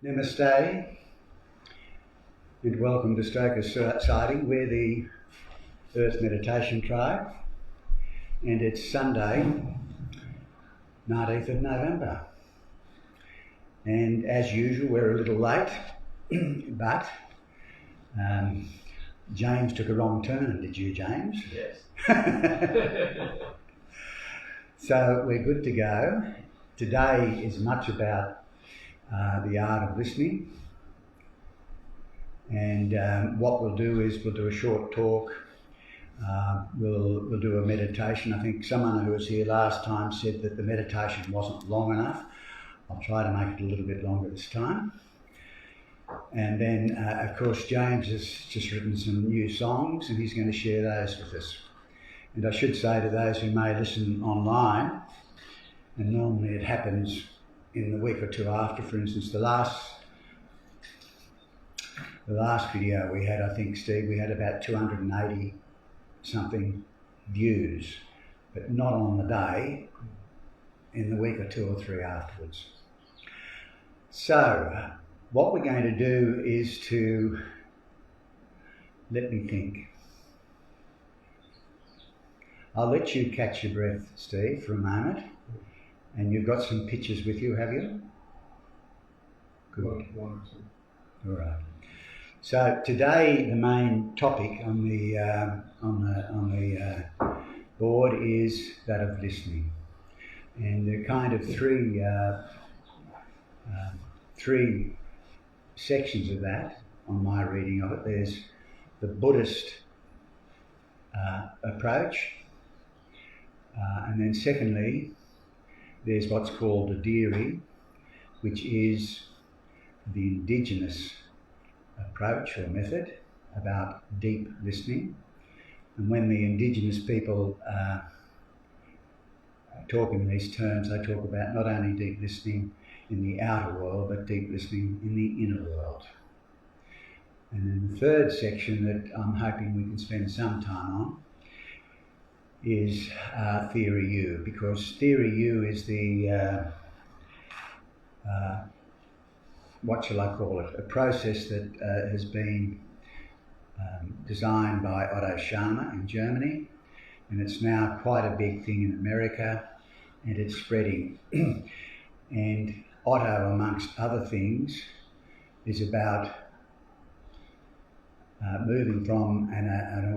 Namaste and welcome to Stoker's Sighting. We're the Earth Meditation Tribe and it's Sunday, 19th of November. And as usual, we're a little late, but James took a wrong turn, did you, James? Yes. So we're good to go. Today is much about the art of listening, and what we'll do is we'll do a short talk. We'll do a meditation. I think someone who was here last time said that the meditation wasn't long enough. I'll try to make it a little bit longer this time. And then, of course, James has just written some new songs and he's going to share those with us. And I should say to those who may listen online, and normally it happens in the week or two after, for instance, the last video we had, I think, Steve, we had about 280 something views, but not on the day, in the week or two or three afterwards. So, what we're going to do is to, let me think. I'll let you catch your breath, Steve, for a moment. And you've got some pictures with you, have you? Good. One or two. All right. So today the main topic on the board is that of listening, and there are kind of three sections of that on my reading of it. There's the Buddhist approach, and then secondly, there's what's called the Diri, which is the indigenous approach or method about deep listening. And when the indigenous people talk in these terms, they talk about not only deep listening in the outer world, but deep listening in the inner world. And then the third section that I'm hoping we can spend some time on is Theory U, because Theory U is the, what shall I call it, a process that has been designed by Otto Scharmer in Germany, and it's now quite a big thing in America, and it's spreading. And Otto, amongst other things, is about moving from an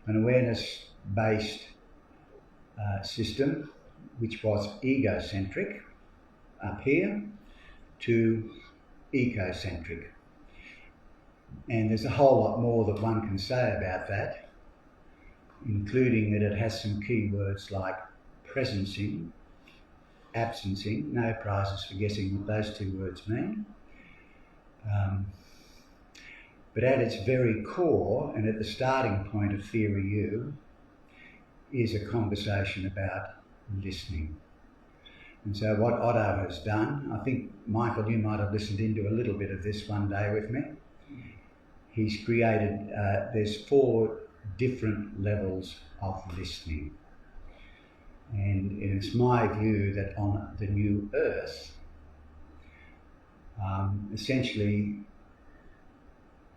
awareness-based system, which was egocentric up here, to ecocentric. And there's a whole lot more that one can say about that, including that it has some key words like presencing, absencing. No prizes for guessing what those two words mean. But at its very core, and at the starting point of Theory U, is a conversation about listening. And so what Otto has done, I think, Michael, you might have listened into a little bit of this one day with me. He's created, there's 4 different levels of listening. And it's my view that on the new Earth, essentially,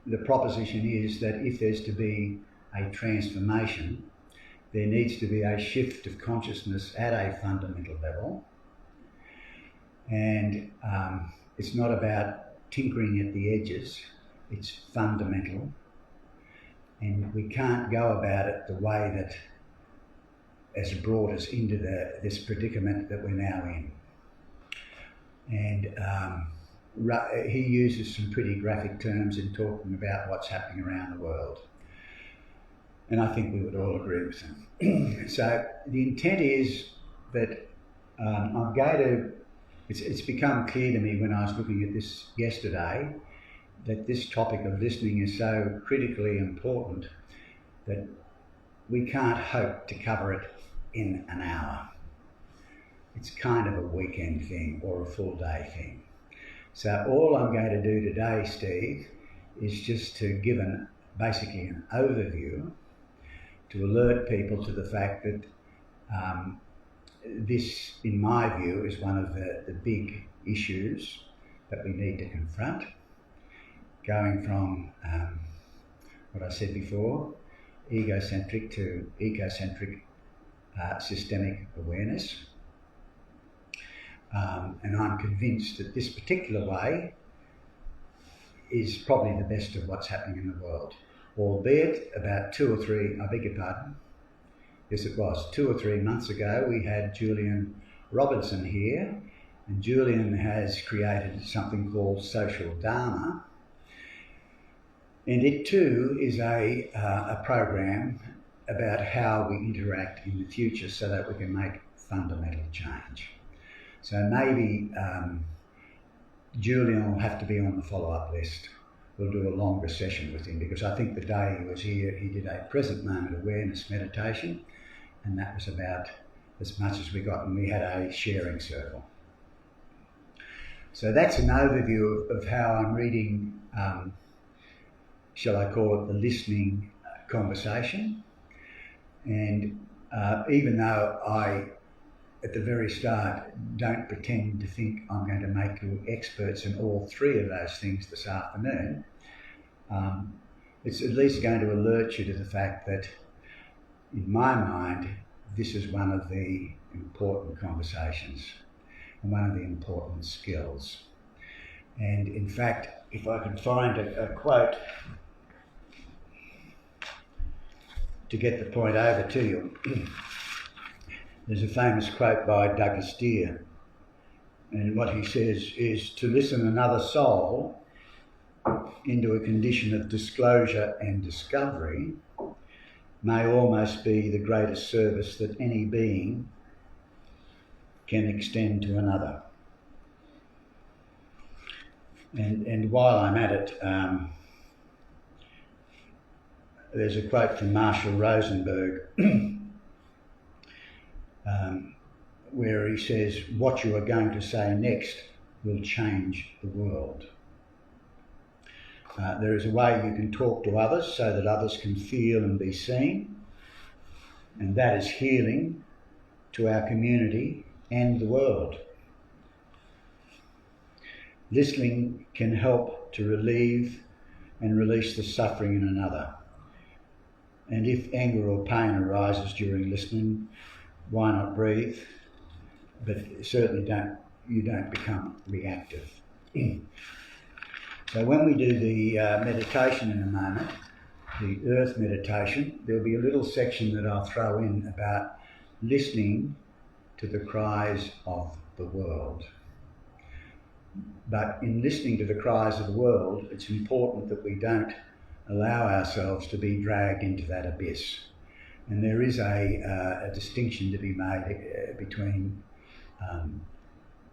the proposition is that if there's to be a transformation, there needs to be a shift of consciousness at a fundamental level. And it's not about tinkering at the edges, it's fundamental. And we can't go about it the way that has brought us into this predicament that we're now in. And he uses some pretty graphic terms in talking about what's happening around the world. And I think we would all agree with him. So the intent is that I'm going to, it's become clear to me when I was looking at this yesterday that this topic of listening is so critically important that we can't hope to cover it in an hour. It's kind of a weekend thing or a full day thing. So all I'm going to do today, Steve, is just to give basically an overview to alert people to the fact that this, in my view, is one of the big issues that we need to confront, going from what I said before, egocentric to ecocentric systemic awareness. And I'm convinced that this particular way is probably the best of what's happening in the world. Albeit about 2 or 3, I beg your pardon, yes it was, 2 or 3 months ago we had Julian Robertson here, and Julian has created something called Social Dharma, and it too is a program about how we interact in the future so that we can make fundamental change. So maybe Julian will have to be on the follow-up list. We'll do a longer session with him, because I think the day he was here he did a present moment awareness meditation, and that was about as much as we got, and we had a sharing circle. So that's an overview of how I'm reading, shall I call it the listening conversation. And even though I, at the very start, don't pretend to think I'm going to make you experts in all 3 of those things this afternoon, it's at least going to alert you to the fact that, in my mind, this is one of the important conversations and one of the important skills. And in fact, if I can find a quote to get the point over to you, there's a famous quote by Douglas Deere, and what he says is, to listen another soul into a condition of disclosure and discovery may almost be the greatest service that any being can extend to another. And while I'm at it, there's a quote from Marshall Rosenberg where he says, what you are going to say next will change the world. There is a way you can talk to others so that others can feel and be seen, and that is healing to our community and the world. Listening can help to relieve and release the suffering in another. And if anger or pain arises during listening, why not breathe? But certainly you don't become reactive. So when we do the meditation in a moment, the earth meditation, there'll be a little section that I'll throw in about listening to the cries of the world. But in listening to the cries of the world, it's important that we don't allow ourselves to be dragged into that abyss. And there is a distinction to be made between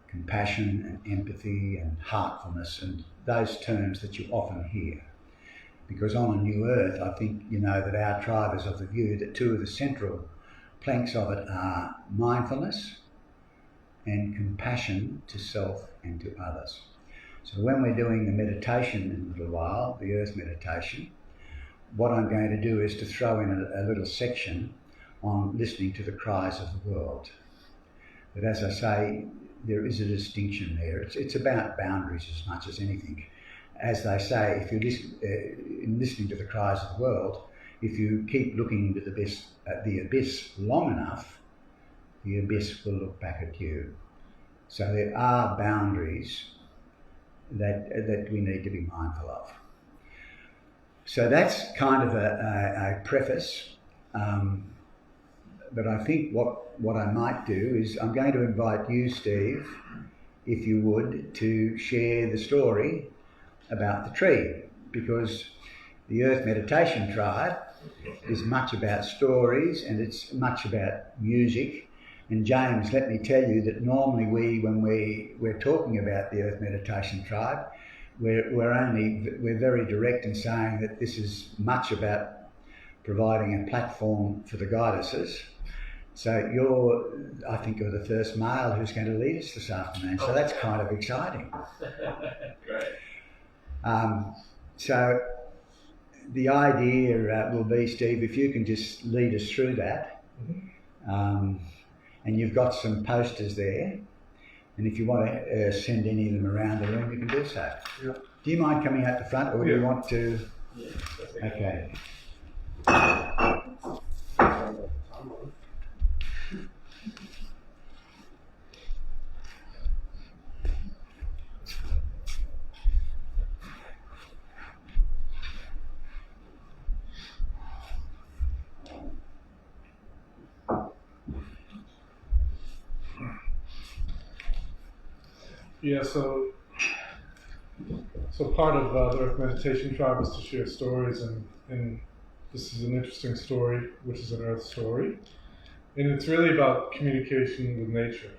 compassion and empathy and heartfulness and those terms that you often hear. Because on a new earth, I think you know that our tribe is of the view that 2 of the central planks of it are mindfulness and compassion to self and to others. So when we're doing the meditation in a little while, the earth meditation, what I'm going to do is to throw in a little section on listening to the cries of the world. But as I say, there is a distinction there. It's about boundaries as much as anything. As they say, if you listen, in listening to the cries of the world, if you keep looking into the abyss long enough, the abyss will look back at you. So there are boundaries that we need to be mindful of. So that's kind of a preface. But I think what I might do is I'm going to invite you, Steve, if you would, to share the story about the tree, because the Earth Meditation Tribe is much about stories and it's much about music. And James, let me tell you that normally when we're talking about the Earth Meditation Tribe, we're very direct in saying that this is much about providing a platform for the goddesses. So I think you're the first male who's going to lead us this afternoon. So that's kind of exciting. Great. So the idea will be, Steve, if you can just lead us through that. And you've got some posters there. And if you want to send any of them around the room, you can do so. Yeah. Do you mind coming out the front, or do you want to? Yeah. Okay. Yeah, so part of the Earth Meditation Tribe is to share stories, and this is an interesting story, which is an Earth story. And it's really about communication with nature,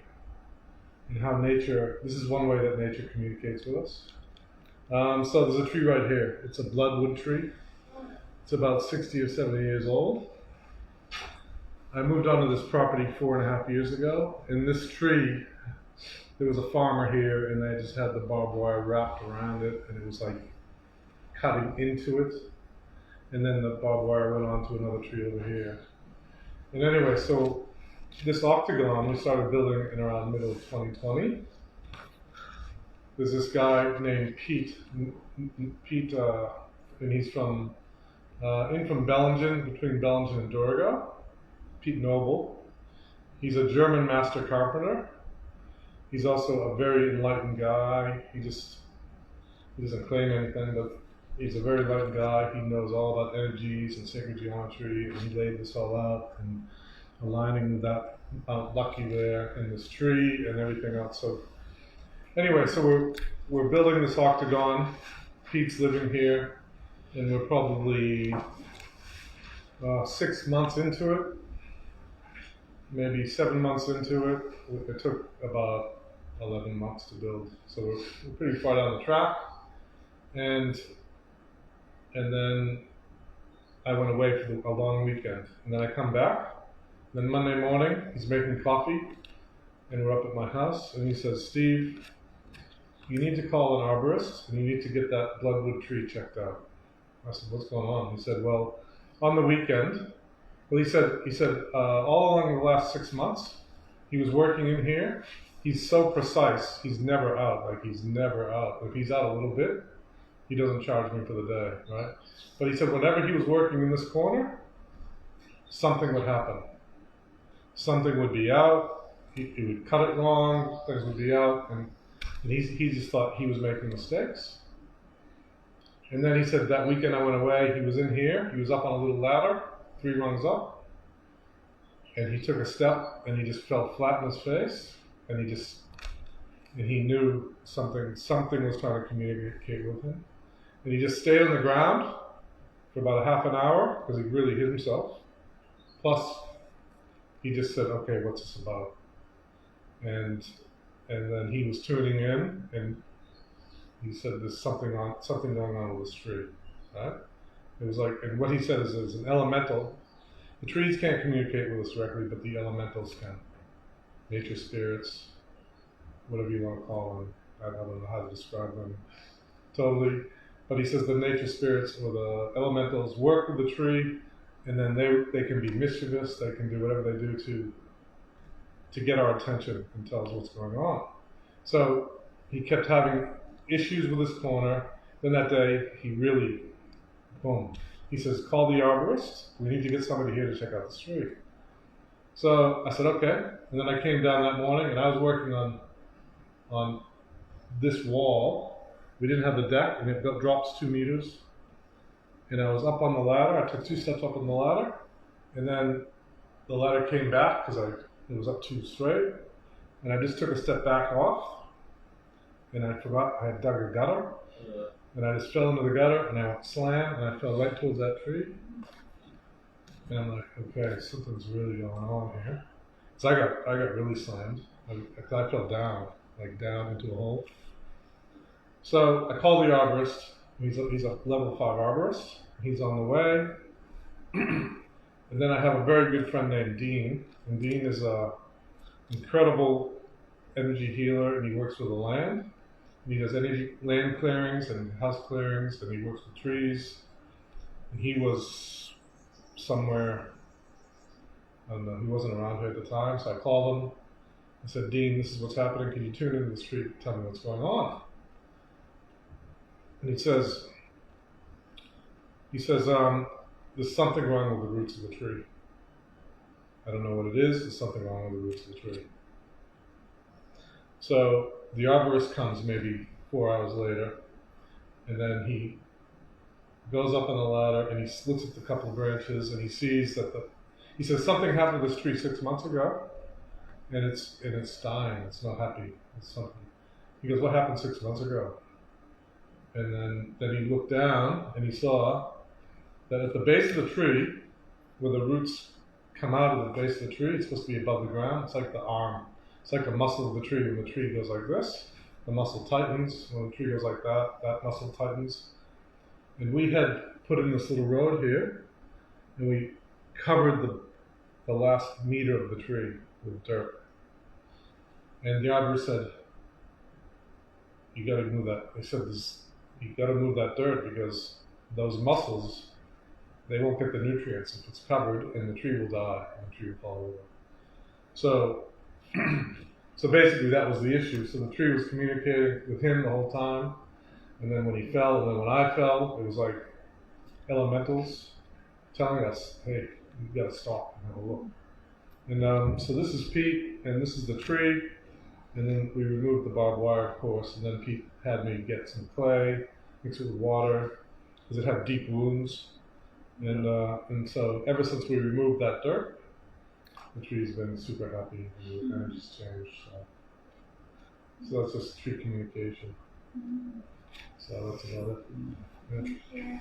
and how nature, this is one way that nature communicates with us. So there's a tree right here. It's a bloodwood tree. It's about 60 or 70 years old. I moved onto this property 4.5 years ago, and this tree, there was a farmer here, and they just had the barbed wire wrapped around it, and it was like cutting into it. And then the barbed wire went on to another tree over here. And anyway, so this octagon we started building in around middle of 2020. There's this guy named Pete, and he's from Bellingen, between Bellingen and Dorga. Pete Noble. He's a German master carpenter. He's also a very enlightened guy. He doesn't claim anything, but he's a very enlightened guy. He knows all about energies and sacred geometry, and he laid this all out and aligning that lucky there in this tree and everything else. So anyway, so we're building this octagon. Pete's living here, and we're probably 6 months into it, maybe 7 months into it. It took about 11 months to build, so we're pretty far down the track. And then I went away for a long weekend, and then I come back. Then Monday morning, he's making coffee, and we're up at my house, and he says, "Steve, you need to call an arborist, and you need to get that bloodwood tree checked out." I said, "What's going on?" He said, "Well, on the weekend," he said, all along the last 6 months, he was working in here. He's so precise, he's never out. Like, he's never out. If he's out a little bit, he doesn't charge me for the day, right? But he said whenever he was working in this corner, something would happen. Something would be out, he would cut it wrong, things would be out, and he just thought he was making mistakes. And then he said that weekend I went away, he was in here, he was up on a little ladder, 3 rungs up, and he took a step, and he just fell flat in his face, and he knew something was trying to communicate with him. And he just stayed on the ground for about a half an hour, because he really hit himself. Plus, he just said, "Okay, what's this about?" And then he was tuning in, and he said, "There's something going on with this tree," right? It was like, and what he said is there's an elemental. The trees can't communicate with us directly, but the elementals can. Nature spirits, whatever you want to call them. I don't know how to describe them totally. But he says the nature spirits or the elementals work with the tree, and then they can be mischievous, they can do whatever they do to get our attention and tell us what's going on. So he kept having issues with his corner. Then that day, he really, boom. He says, "Call the arborist. We need to get somebody here to check out this tree." So I said, "Okay." And then I came down that morning, and I was working on this wall. We didn't have the deck, and it drops 2 meters. And I was up on the ladder. I took 2 steps up on the ladder, and then the ladder came back because it was up too straight. And I just took a step back off, and I forgot I had dug a gutter. And I just fell into the gutter, and I went slam, and I fell right towards that tree. And I'm like, okay, something's really going on here. So I got really slammed. I fell down into a hole. So I called the arborist. He's a level 5 arborist. He's on the way. And then I have a very good friend named Dean. And Dean is an incredible energy healer, and he works with the land. And he does land clearings and house clearings, and he works with trees. And he was somewhere, I don't know, he wasn't around here at the time, so I called him. I said, Dean, this is what's happening. Can you tune into the tree? Tell me what's going on. And he says, there's something wrong with the roots of the tree. I don't know what it is. There's something wrong with the roots of the tree. So the arborist comes maybe 4 hours later, and then he goes up on the ladder and he looks at the couple of branches and he sees that he says something happened to this tree 6 months ago, and it's dying. It's not happy. It's something. He goes, what happened 6 months ago? And then he looked down and he saw that at the base of the tree, where the roots come out of the base of the tree, it's supposed to be above the ground. It's like the arm. It's like the muscle of the tree. When the tree goes like this, the muscle tightens. When the tree goes like that, that muscle tightens. And we had put in this little road here, and we covered the last meter of the tree with dirt. And the arborist said, you got to move that. They said, you got to move that dirt because those muscles, they won't get the nutrients if it's covered, and the tree will die, and the tree will fall over. So basically that was the issue. So the tree was communicating with him the whole time, and then when he fell, and then when I fell, it was like elementals telling us, hey, you got to stop and have a look. And so this is Pete, and this is the tree, and then we removed the barbed wire, of course, and then Pete had me get some clay, mix it with water, because it had deep wounds. And so ever since we removed that dirt, the tree's been super happy, and the energy's changed. So that's just tree communication. So that's about it. Yeah.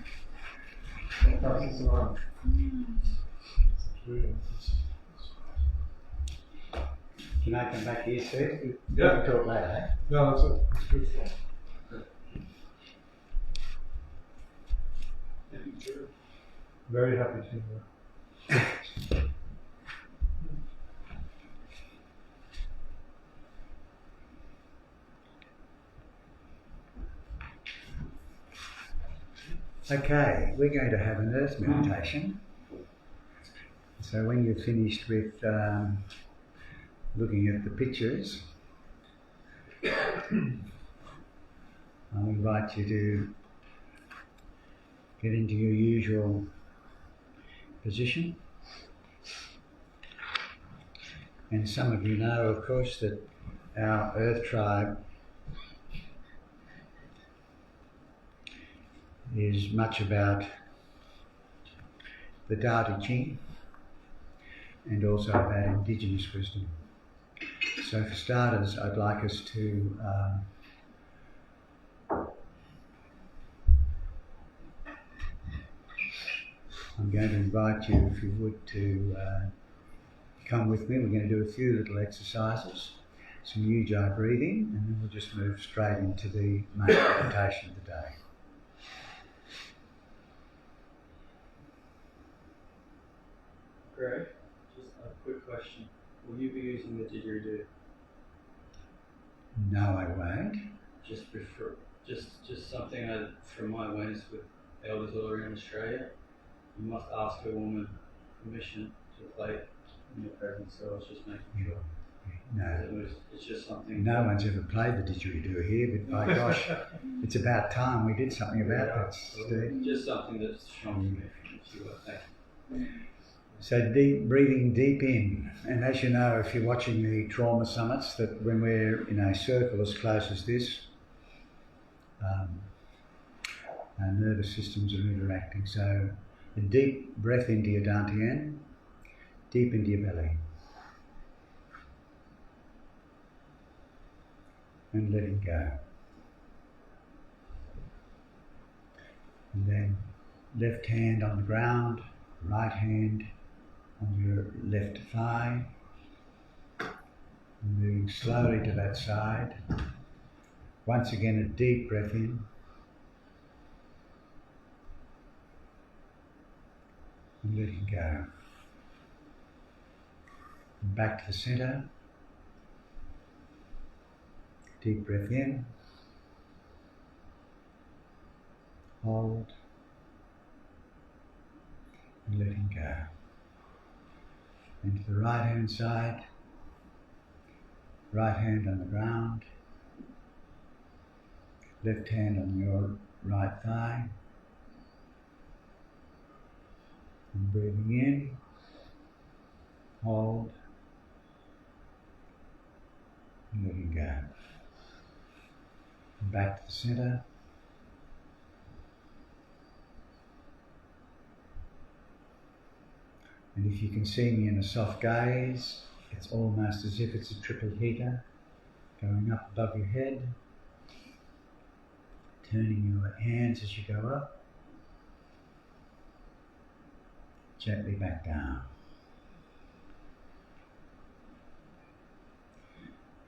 Can I come back here, Steve? Yeah. We can talk later, eh? No, that's it. That's good. Very happy to be here. Okay, we're going to have an earth meditation. So when you're finished with looking at the pictures, I'll invite you to get into your usual position. And some of you know, of course, that our Earth tribe is much about the Tao Te Ching and also about indigenous wisdom. So for starters, I'd like us to I'm going to invite you, if you would, to come with me. We're going to do a few little exercises, some Ujjayi breathing, and then we'll just move straight into the main meditation of the day. Greg, just a quick question. Will you be using the didgeridoo? No, I won't. Just something from my awareness with elders all around Australia. You must ask a woman permission to play in your presence, so I was just making sure. No. It's just something. No one's ever played the didgeridoo here, but by gosh, it's about time we did something about that, Steve. Just something that's shown me. Thank you. So breathing deep in, and as you know, if you're watching the trauma summits, that when we're in a circle as close as this, our nervous systems are interacting. So a deep breath into your dantian, deep into your belly, and letting go. And then left hand on the ground, right hand on your left thigh, and moving slowly to that side. Once again, a deep breath in, and letting go. And back to the centre. Deep breath in, hold, and letting go. And to the right hand side, right hand on the ground, left hand on your right thigh, and breathing in, hold, and letting go. And back to the centre. And if you can see me in a soft gaze, it's almost as if it's a triple heater going up above your head, turning your hands as you go up, gently back down.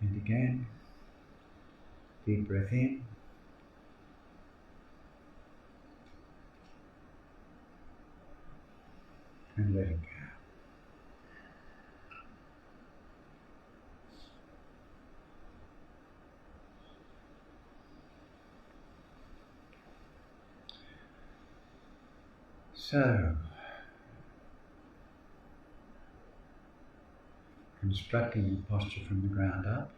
And again, deep breath in, and letting go. So, constructing your posture from the ground up.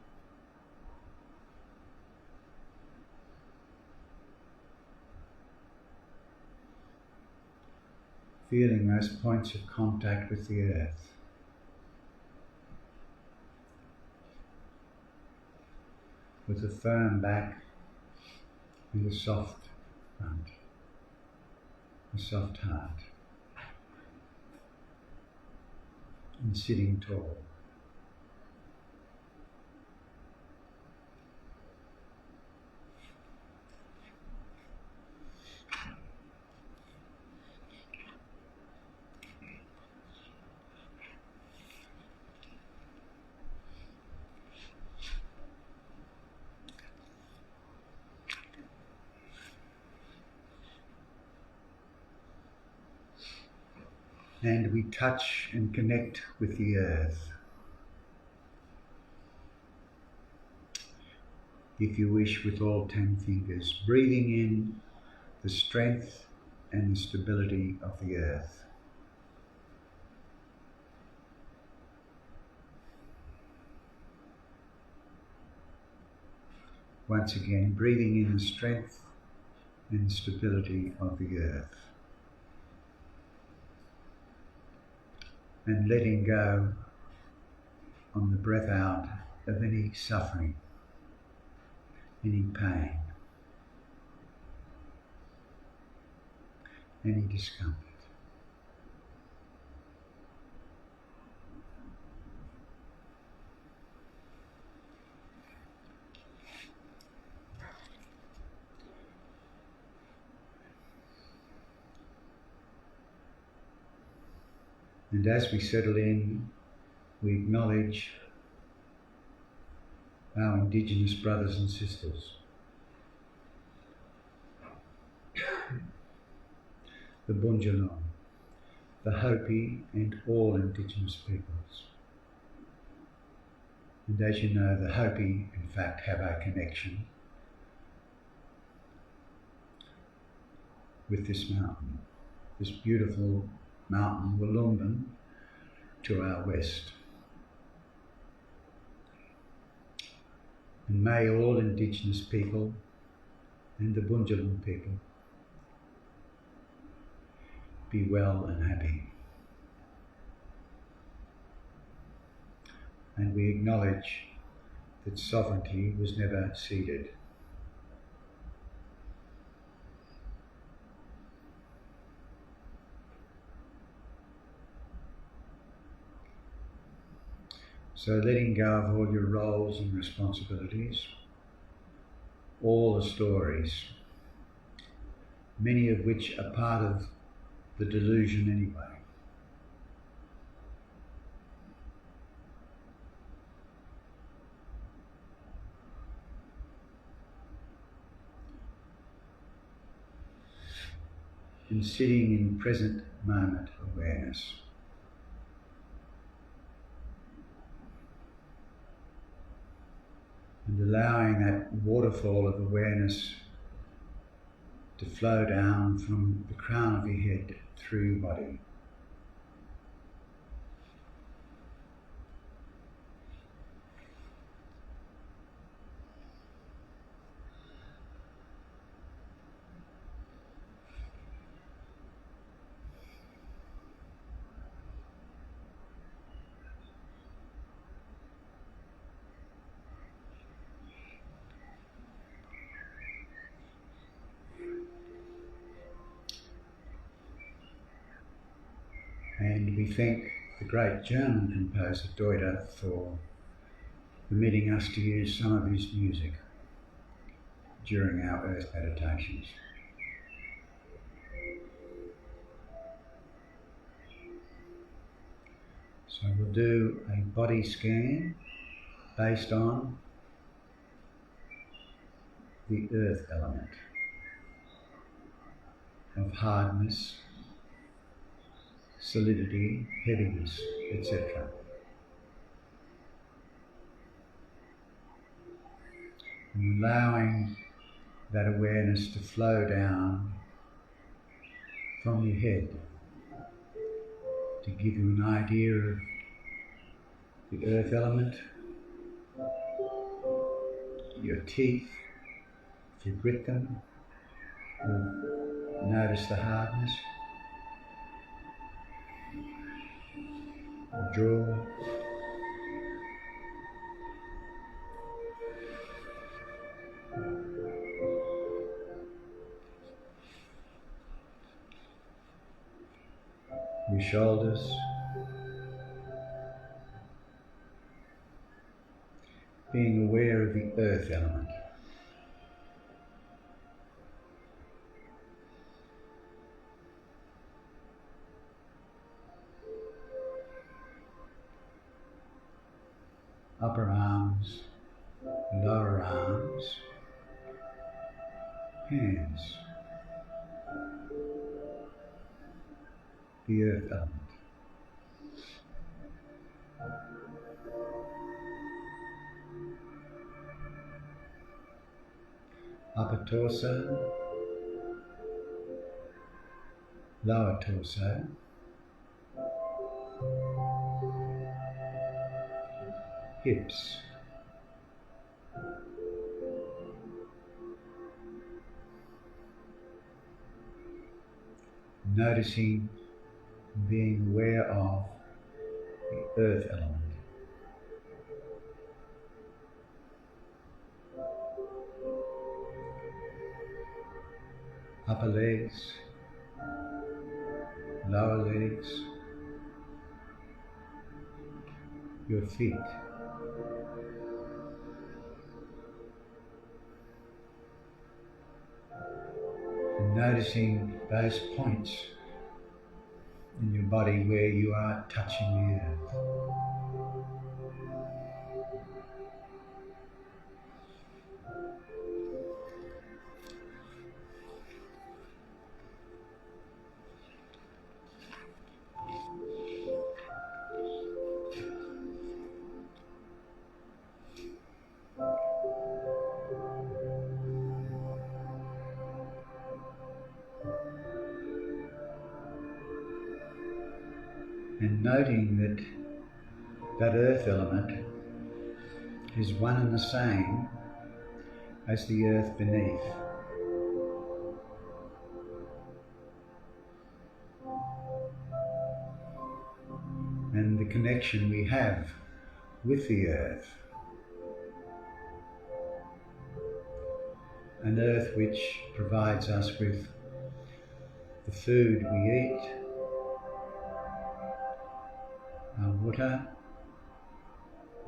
Feeling those points of contact with the earth. With a firm back and a soft front, a soft heart, and sitting tall. And we touch and connect with the earth. If you wish, with all 10 fingers, breathing in the strength and the stability of the earth. Once again, breathing in the strength and stability of the earth. And letting go on the breath out of any suffering, any pain, any discomfort. And as we settle in, we acknowledge our Indigenous brothers and sisters, the Bundjalung, the Hopi, and all Indigenous peoples. And as you know, the Hopi, in fact, have a connection with this mountain, this beautiful mountain, Wollumban, to our west. And may all Indigenous people and the Bundjalung people be well and happy. And we acknowledge that sovereignty was never ceded. So letting go of all your roles and responsibilities, all the stories, many of which are part of the delusion anyway. And sitting in present moment awareness. And allowing that waterfall of awareness to flow down from the crown of your head through your body. we thank the great German composer Deuter for permitting us to use some of his music during our earth meditations. So we'll do a body scan based on the earth element of hardness, solidity, heaviness, etc. And allowing that awareness to flow down from your head to give you an idea of the earth element, your teeth, if you grit them, you'll notice the hardness, the jaw, your shoulders, being aware of the earth element. Upper arms, lower arms, hands, the earth element. Upper torso, lower torso, hips, noticing, being aware of the earth element. Upper legs, lower legs, your feet. And noticing those points in your body where you are touching the earth. And noting that earth element is one and the same as the earth beneath. And the connection we have with the earth. An earth which provides us with the food we eat, our water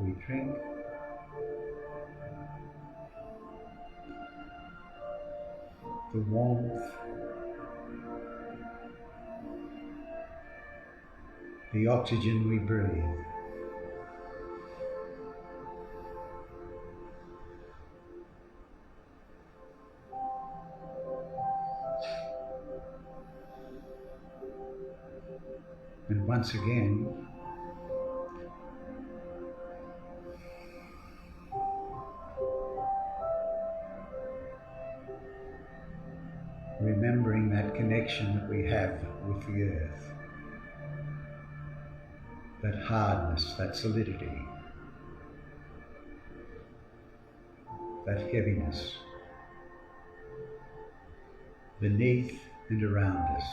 we drink, the warmth, the oxygen we breathe. And once again, remembering that connection that we have with the earth, that hardness, that solidity, that heaviness, beneath and around us.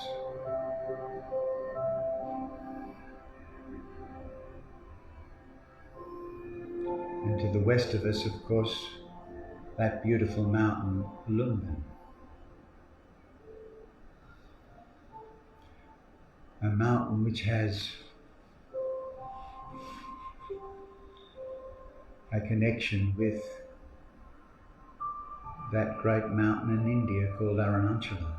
And to the west of us, of course, that beautiful mountain, London. A mountain which has a connection with that great mountain in India called Arunachala.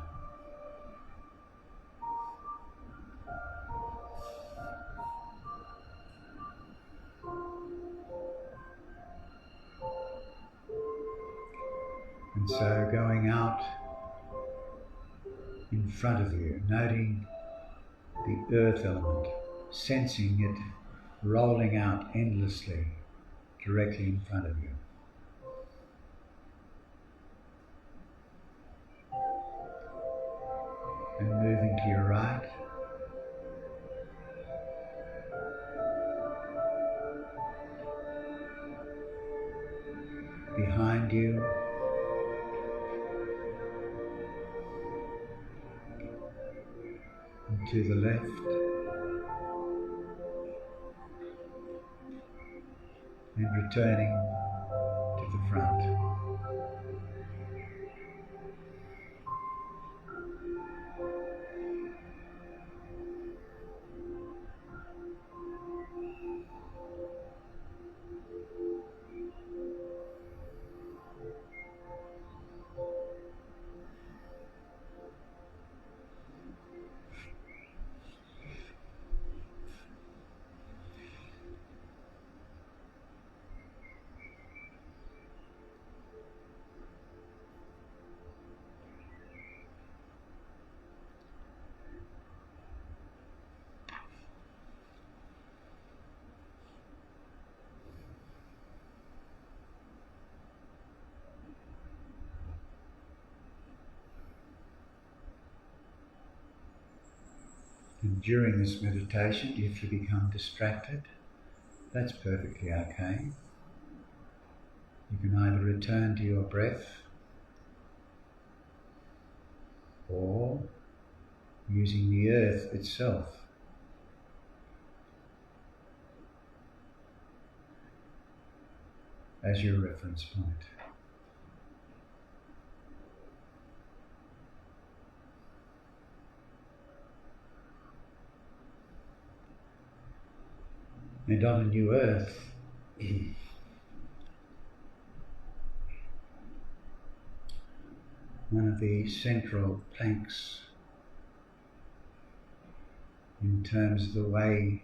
And so going out in front of you, noting the earth element, sensing it rolling out endlessly directly in front of you. And moving to your right, behind you, and to the left, and returning to the front. And during this meditation, if you become distracted, that's perfectly okay. You can either return to your breath or using the earth itself as your reference point. And on a new earth, one of the central planks in terms of the way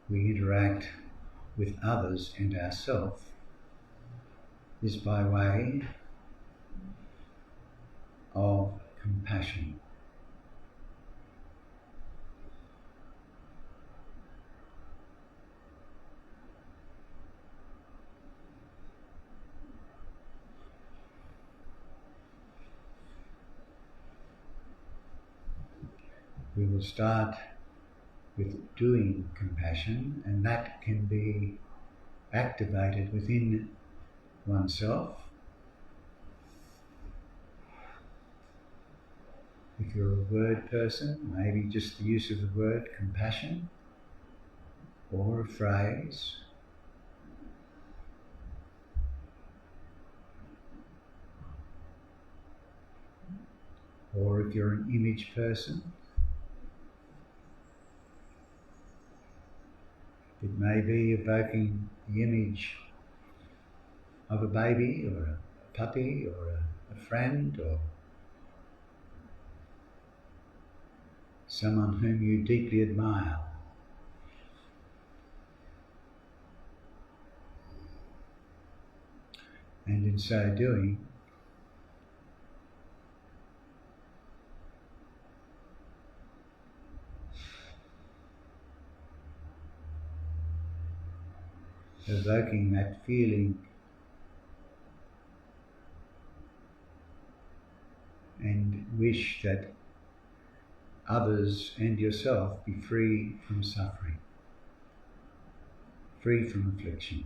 we interact with others and ourselves is by way of compassion. We will start with doing compassion, and that can be activated within oneself. If you're a word person, maybe just the use of the word compassion, or a phrase, or if you're an image person, it may be evoking the image of a baby or a puppy or a friend or someone whom you deeply admire. And in so doing, evoking that feeling and wish that others and yourself be free from suffering, free from affliction,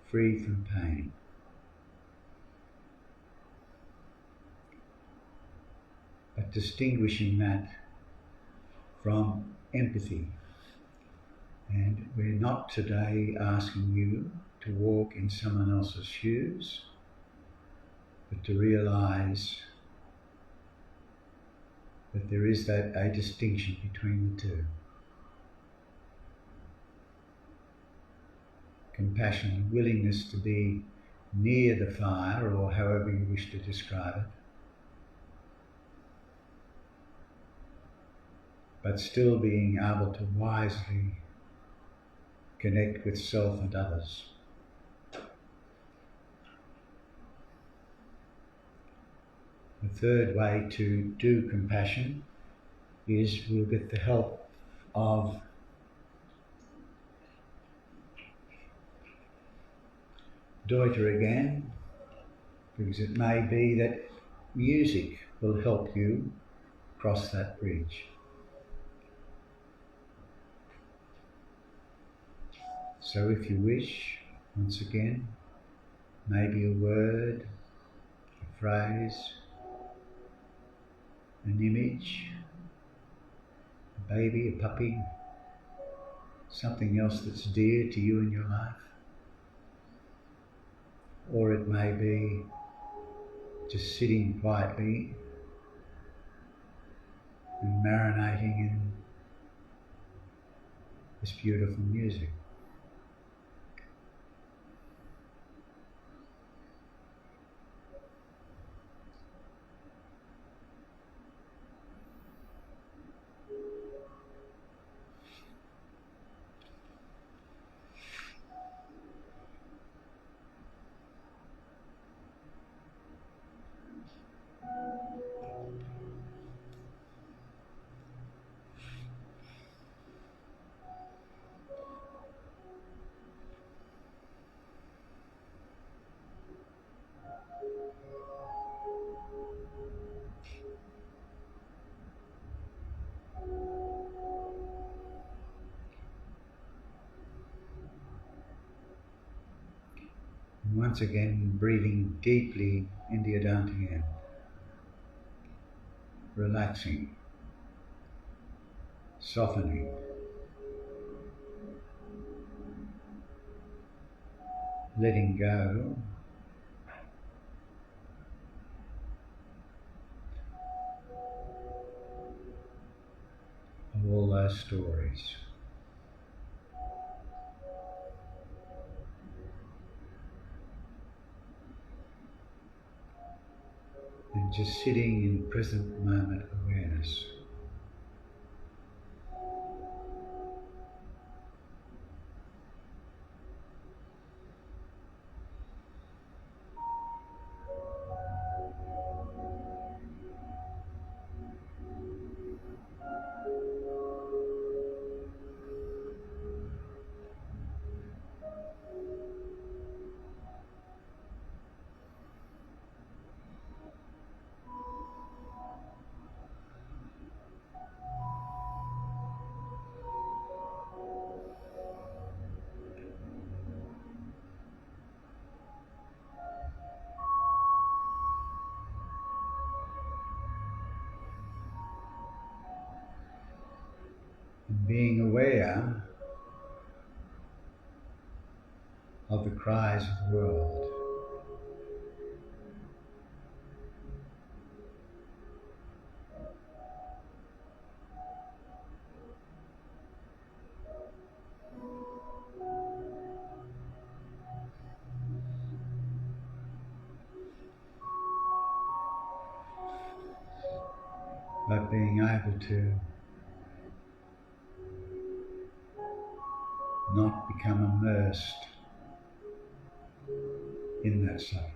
free from pain. But distinguishing that from empathy. And we're not today asking you to walk in someone else's shoes, but to realise that there is a distinction between the two. compassion, willingness to be near the fire, or however you wish to describe it, but still being able to wisely connect with self and others. The third way to do compassion is we'll get the help of Deuter again, because it may be that music will help you cross that bridge. So if you wish, once again, maybe a word, a phrase, an image, a baby, a puppy, something else that's dear to you in your life. Or it may be just sitting quietly and marinating in this beautiful music. And once again, breathing deeply into your dantian, relaxing, softening, letting go of all those stories. And just sitting in present moment awareness. And being aware of the cries of the world. But being able to not become immersed in that suffering.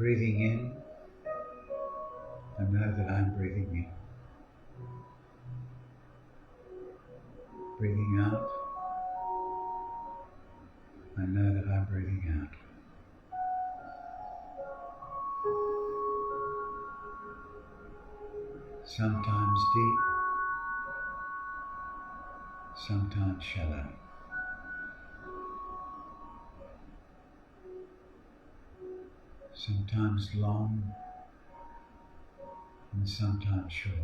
breathing in, I know that I'm breathing in. Breathing out, I know that I'm breathing out. Sometimes deep, sometimes shallow. Sometimes long and sometimes short.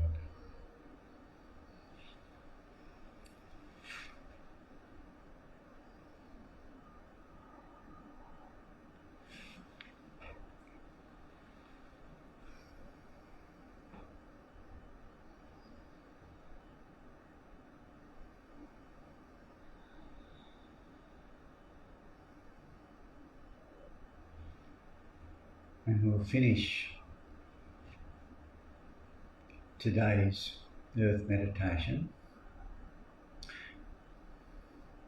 And we'll finish today's earth meditation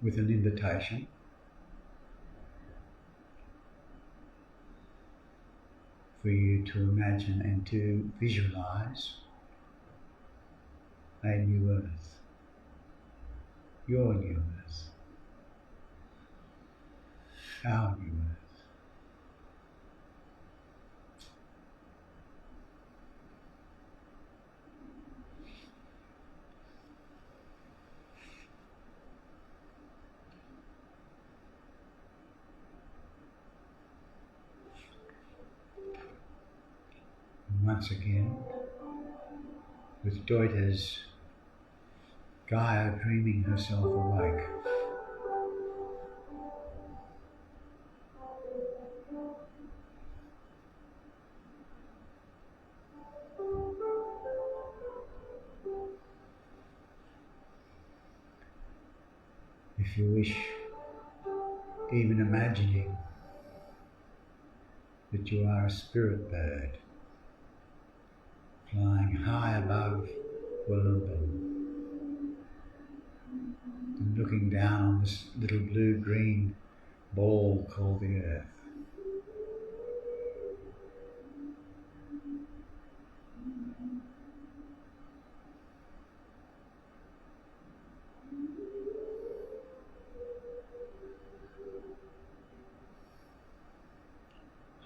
with an invitation for you to imagine and to visualize a new earth, your new earth, our new earth. And once again, with Deuter's Gaia dreaming herself awake, if you wish, even imagining that you are a spirit bird flying high above Wollumben and looking down on this little blue-green ball called the earth.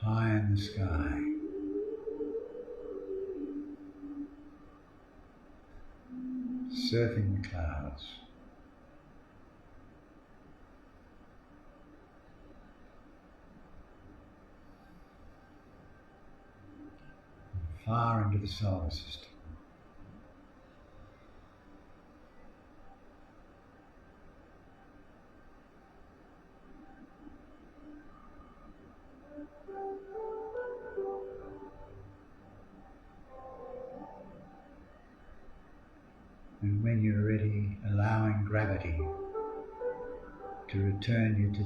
High in the sky, surfing the clouds, far into the solar system. And when you're ready, allowing gravity to return you to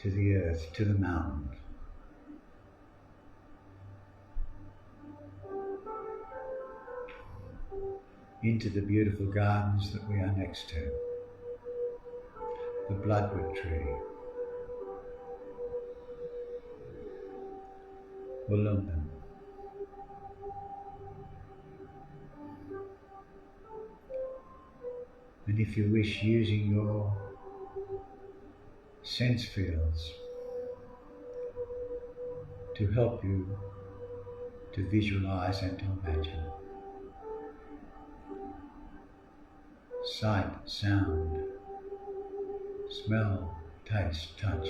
the earth, to the mountain. Into the beautiful gardens that we are next to. The bloodwood tree. Wollumben. And if you wish, using your sense fields to help you to visualize and to imagine. Sight, sound, smell, taste, touch.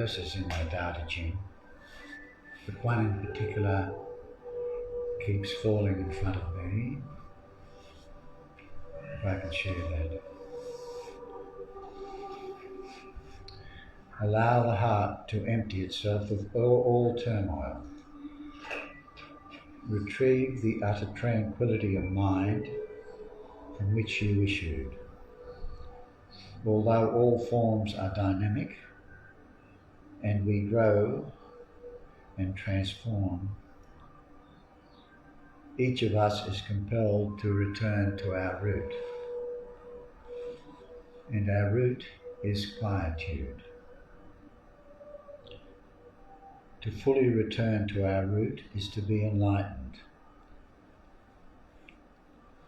verses in the Tao Te Ching, but one in particular keeps falling in front of me. If I can share that. Allow the heart to empty itself of all turmoil. Retrieve the utter tranquility of mind from which you issued. Although all forms are dynamic and we grow and transform, each of us is compelled to return to our root. And our root is quietude. To fully return to our root is to be enlightened.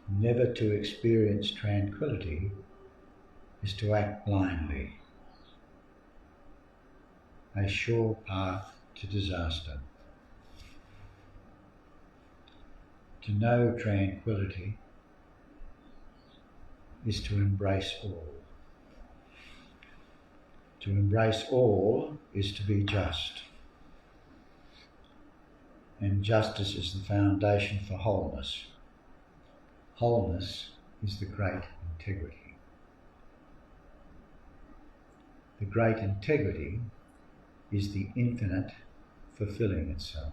Never to experience tranquility is to act blindly, a sure path to disaster. To know tranquility is to embrace all. To embrace all is to be just. And justice is the foundation for wholeness. Wholeness is the great integrity. The great integrity is the infinite fulfilling itself.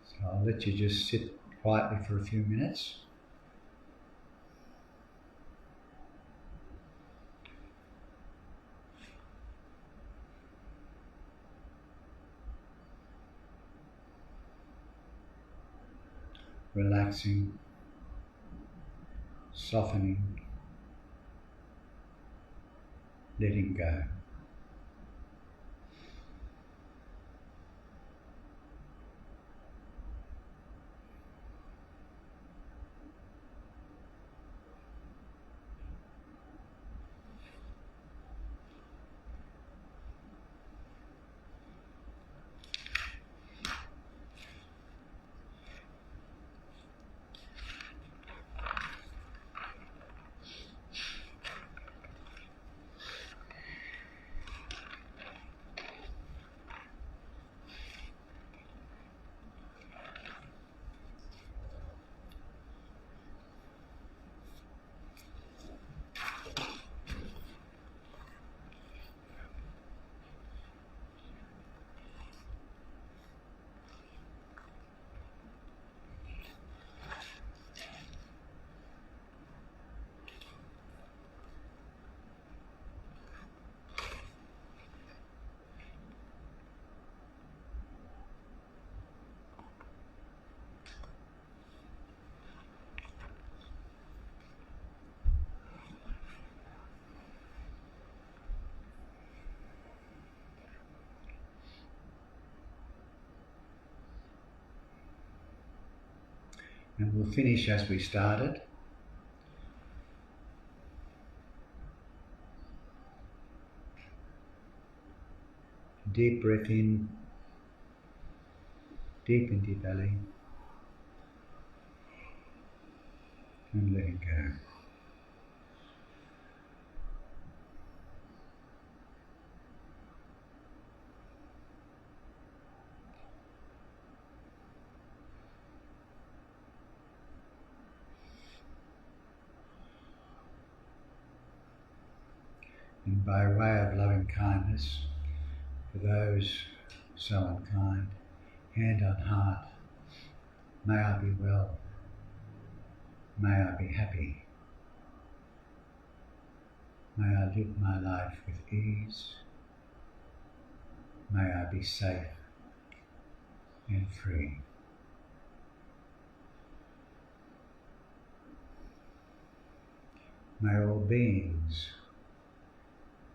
So I'll let you just sit quietly for a few minutes. Relaxing, softening, letting go. And we'll finish as we started. Deep breath in, deep into your belly, and letting go. And by way of loving kindness, for those so unkind, hand on heart, may I be well, may I be happy, may I live my life with ease, may I be safe and free. May all beings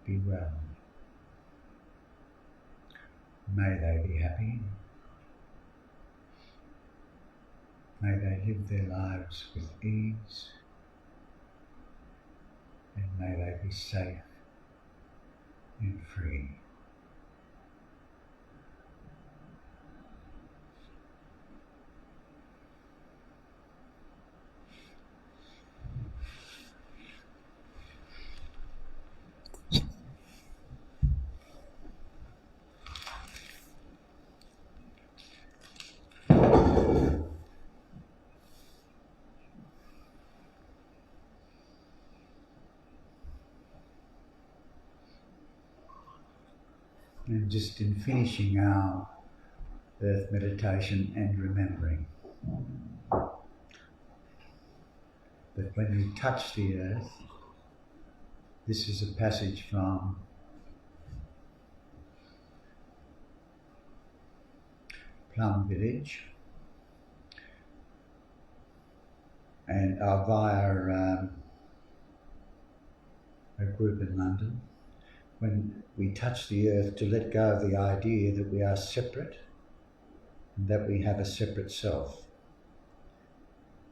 be well. May they be happy. May they live their lives with ease. And may they be safe and free. just in finishing our earth meditation and remembering that when we touch the earth, this is a passage from Plum Village, and via a group in London. When we touch the earth, to let go of the idea that we are separate and that we have a separate self.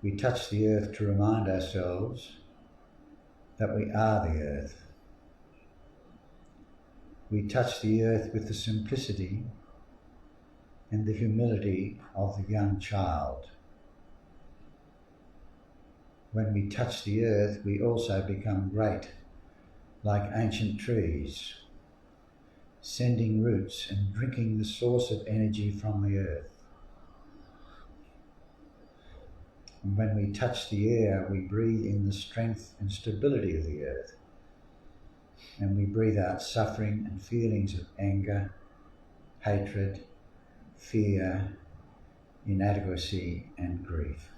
We touch the earth to remind ourselves that we are the earth. We touch the earth with the simplicity and the humility of the young child. When we touch the earth, we also become great, like ancient trees, sending roots and drinking the source of energy from the earth. And when we touch the air, we breathe in the strength and stability of the earth. And we breathe out suffering and feelings of anger, hatred, fear, inadequacy, and grief.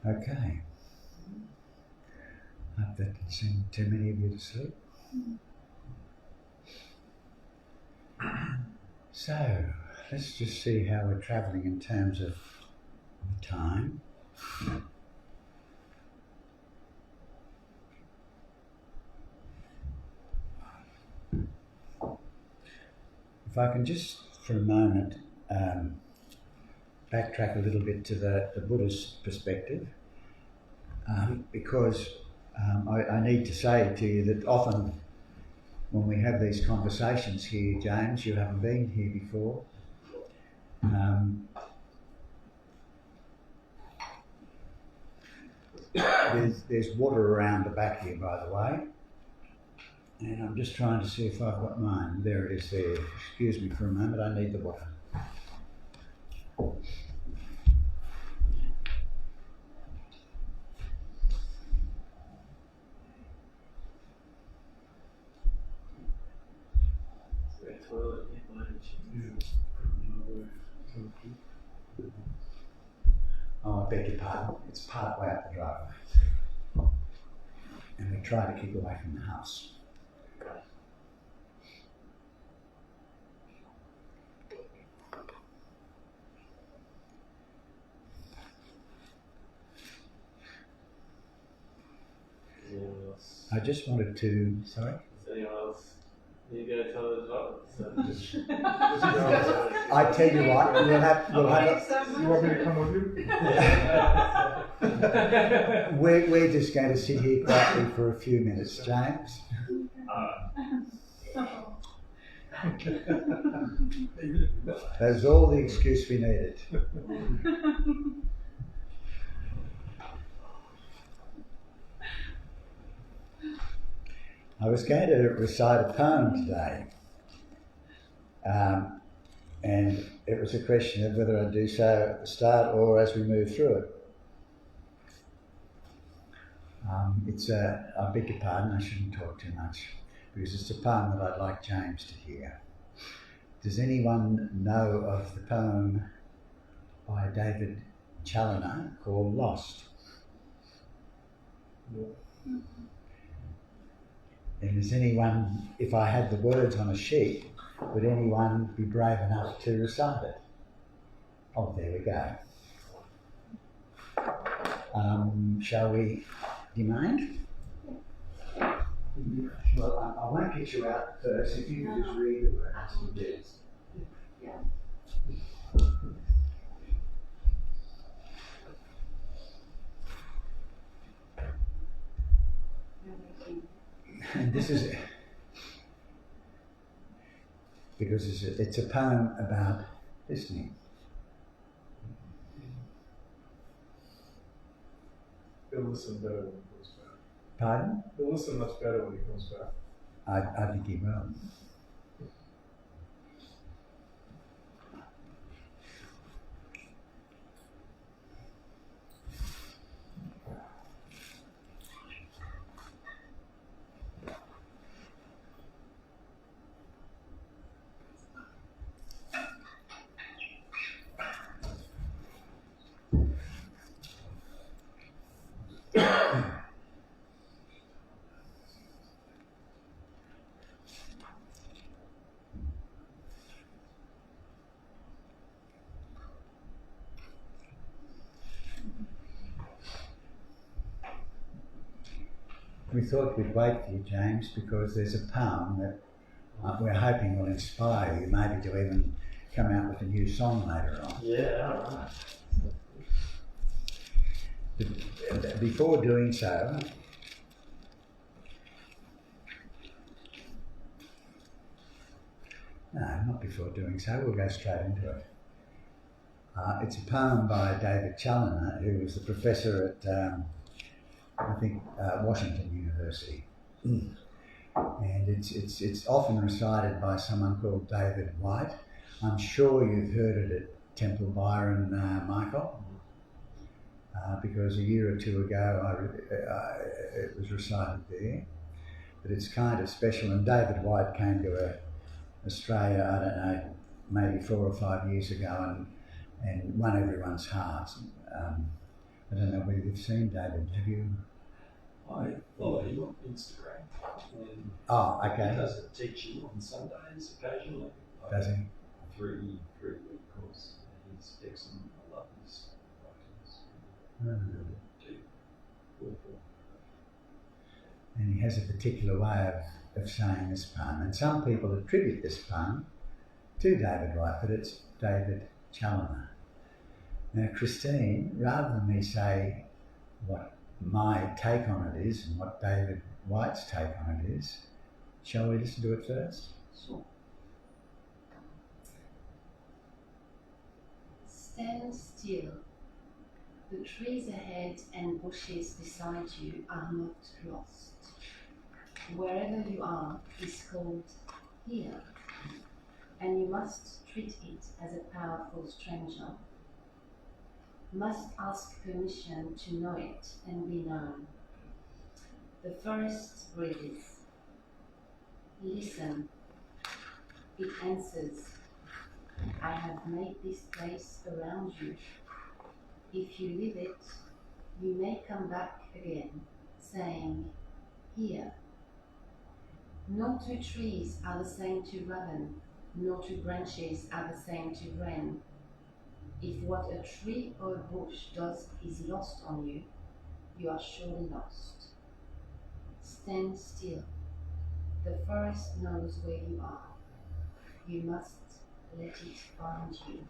Okay. Hope that didn't send too many of you to sleep. So, let's just see how we're travelling in terms of time. If I can just, for a moment, backtrack a little bit to the Buddhist perspective, because I need to say to you that often when we have these conversations here, James, you haven't been here before. There's water around the back here, by the way, and I'm just trying to see if I've got mine. There it is there. Excuse me for a moment, I need the water. Oh, I beg your pardon, it's part way up the driveway. And we try to keep away from the house. I just wanted to, sorry? Is anyone else? You go tell us what? I tell you what, we'll have You want me to come with you? we're just going to sit here quietly for a few minutes, James. That's all the excuse we needed. I was going to recite a poem today, and it was a question of whether I'd do so at the start or as we move through it. I beg your pardon, I shouldn't talk too much, because it's a poem that I'd like James to hear. Does anyone know of the poem by David Challoner called Lost? No. And does anyone, if I had the words on a sheet, would anyone be brave enough to recite it? Oh, there we go. Shall we Do you mind? Well, I won't get you out first. If you can just read the words. Yes. Yeah. And this is because it's a poem about listening. He'll listen better when he comes back. Pardon? He'll listen much better when he comes back. I think he will. We thought we'd wait for you, James, because there's a poem that we're hoping will inspire you, maybe to even come out with a new song later on. Yeah, alright. But before doing so, no, not before doing so, we'll go straight into it. It's a poem by David Challoner, who was the professor at Washington University. And it's often recited by someone called David White. I'm sure you've heard it at Temple Byron, Michael, because a year or two ago it was recited there. But it's kind of special, and David White came to Australia, I don't know, maybe 4 or 5 years ago and won everyone's hearts. I don't know whether you've seen David, have you? I follow him on Instagram. And Oh, okay. He does a teaching on Sundays occasionally. Does he? 3-week course. He's excellent. I love his writings. Deep, thoughtful. And he has a particular way of saying this poem. And some people attribute this poem to David White, but it's David Challoner. Now, Christine, rather than me say what my take on it is and what David White's take on it is, shall we listen to it first? Sure. Stand still. The trees ahead and bushes beside you are not lost. Wherever you are is called here, and you must treat it as a powerful stranger. Must ask permission to know it and be known. The forest breathes. Listen. It answers. I have made this place around you. If you leave it, you may come back again, saying, here. No two trees are the same to raven, no two branches are the same to rain. If what a tree or a bush does is lost on you, you are surely lost. Stand still. The forest knows where you are. You must let it find you.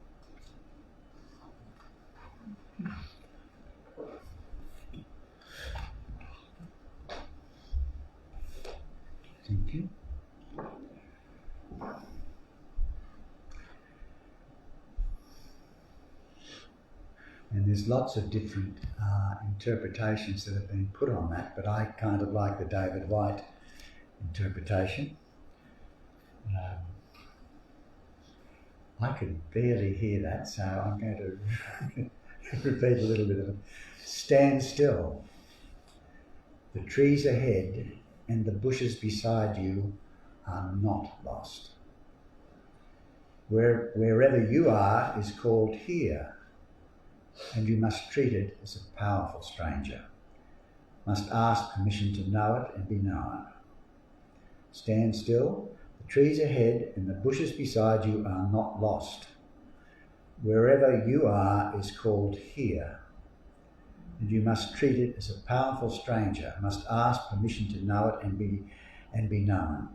Thank you. And there's lots of different interpretations that have been put on that, but I kind of like the David White interpretation. I could barely hear that, so I'm going to repeat a little bit of it. Stand still. The trees ahead and the bushes beside you are not lost. Wherever you are is called here, and you must treat it as a powerful stranger. Must ask permission to know it and be known. Stand still. The trees ahead and the bushes beside you are not lost. Wherever you are is called here, and you must treat it as a powerful stranger, must ask permission to know it and be known.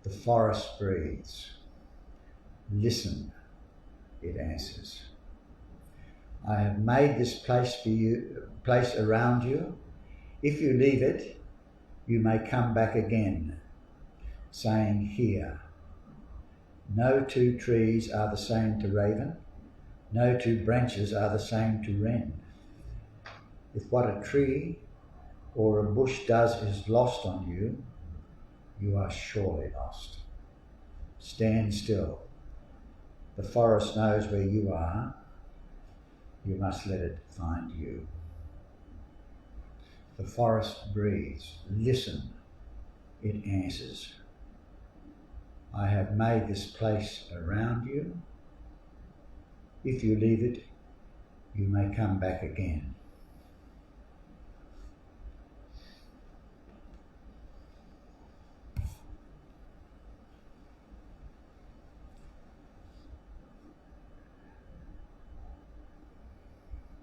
The forest breathes. Listen, it answers. I have made this place for you, place around you. If you leave it, you may come back again, saying, here. No two trees are the same to raven. No two branches are the same to wren. If what a tree or a bush does is lost on you, you are surely lost. Stand still. The forest knows where you are. You must let it find you. The forest breathes. Listen, it answers. I have made this place around you. If you leave it, you may come back again.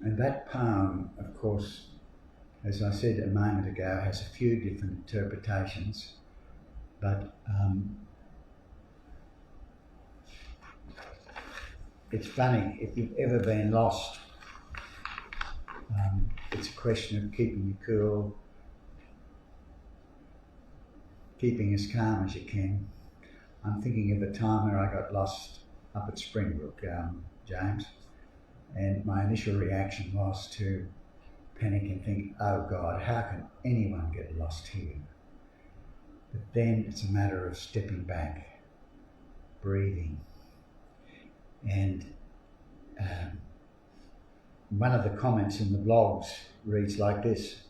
And that poem, of course, as I said a moment ago, has a few different interpretations, but it's funny, if you've ever been lost, it's a question of keeping you cool, keeping as calm as you can. I'm thinking of a time where I got lost up at Springbrook, James, and my initial reaction was to panic and think, oh God, how can anyone get lost here? But then it's a matter of stepping back, breathing. And one of the comments in the blogs reads like this,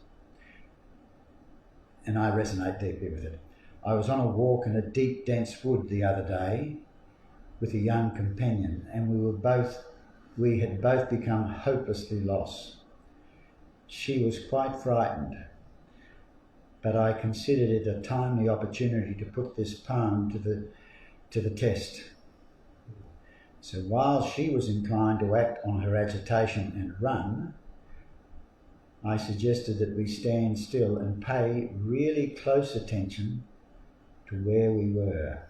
and I resonate deeply with it. I was on a walk in a deep, dense wood the other day with a young companion, and we had both become hopelessly lost. She was quite frightened, but I considered it a timely opportunity to put this poem to the test. So while she was inclined to act on her agitation and run, I suggested that we stand still and pay really close attention to where we were.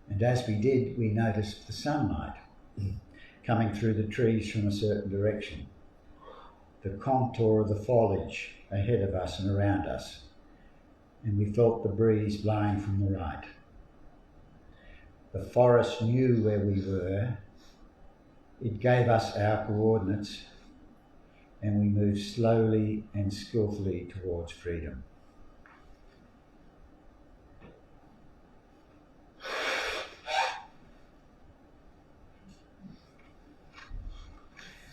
And as we did, we noticed the sunlight coming through the trees from a certain direction, the contour of the foliage ahead of us and around us, and we felt the breeze blowing from the right. The forest knew where we were. It gave us our coordinates, and we moved slowly and skillfully towards freedom.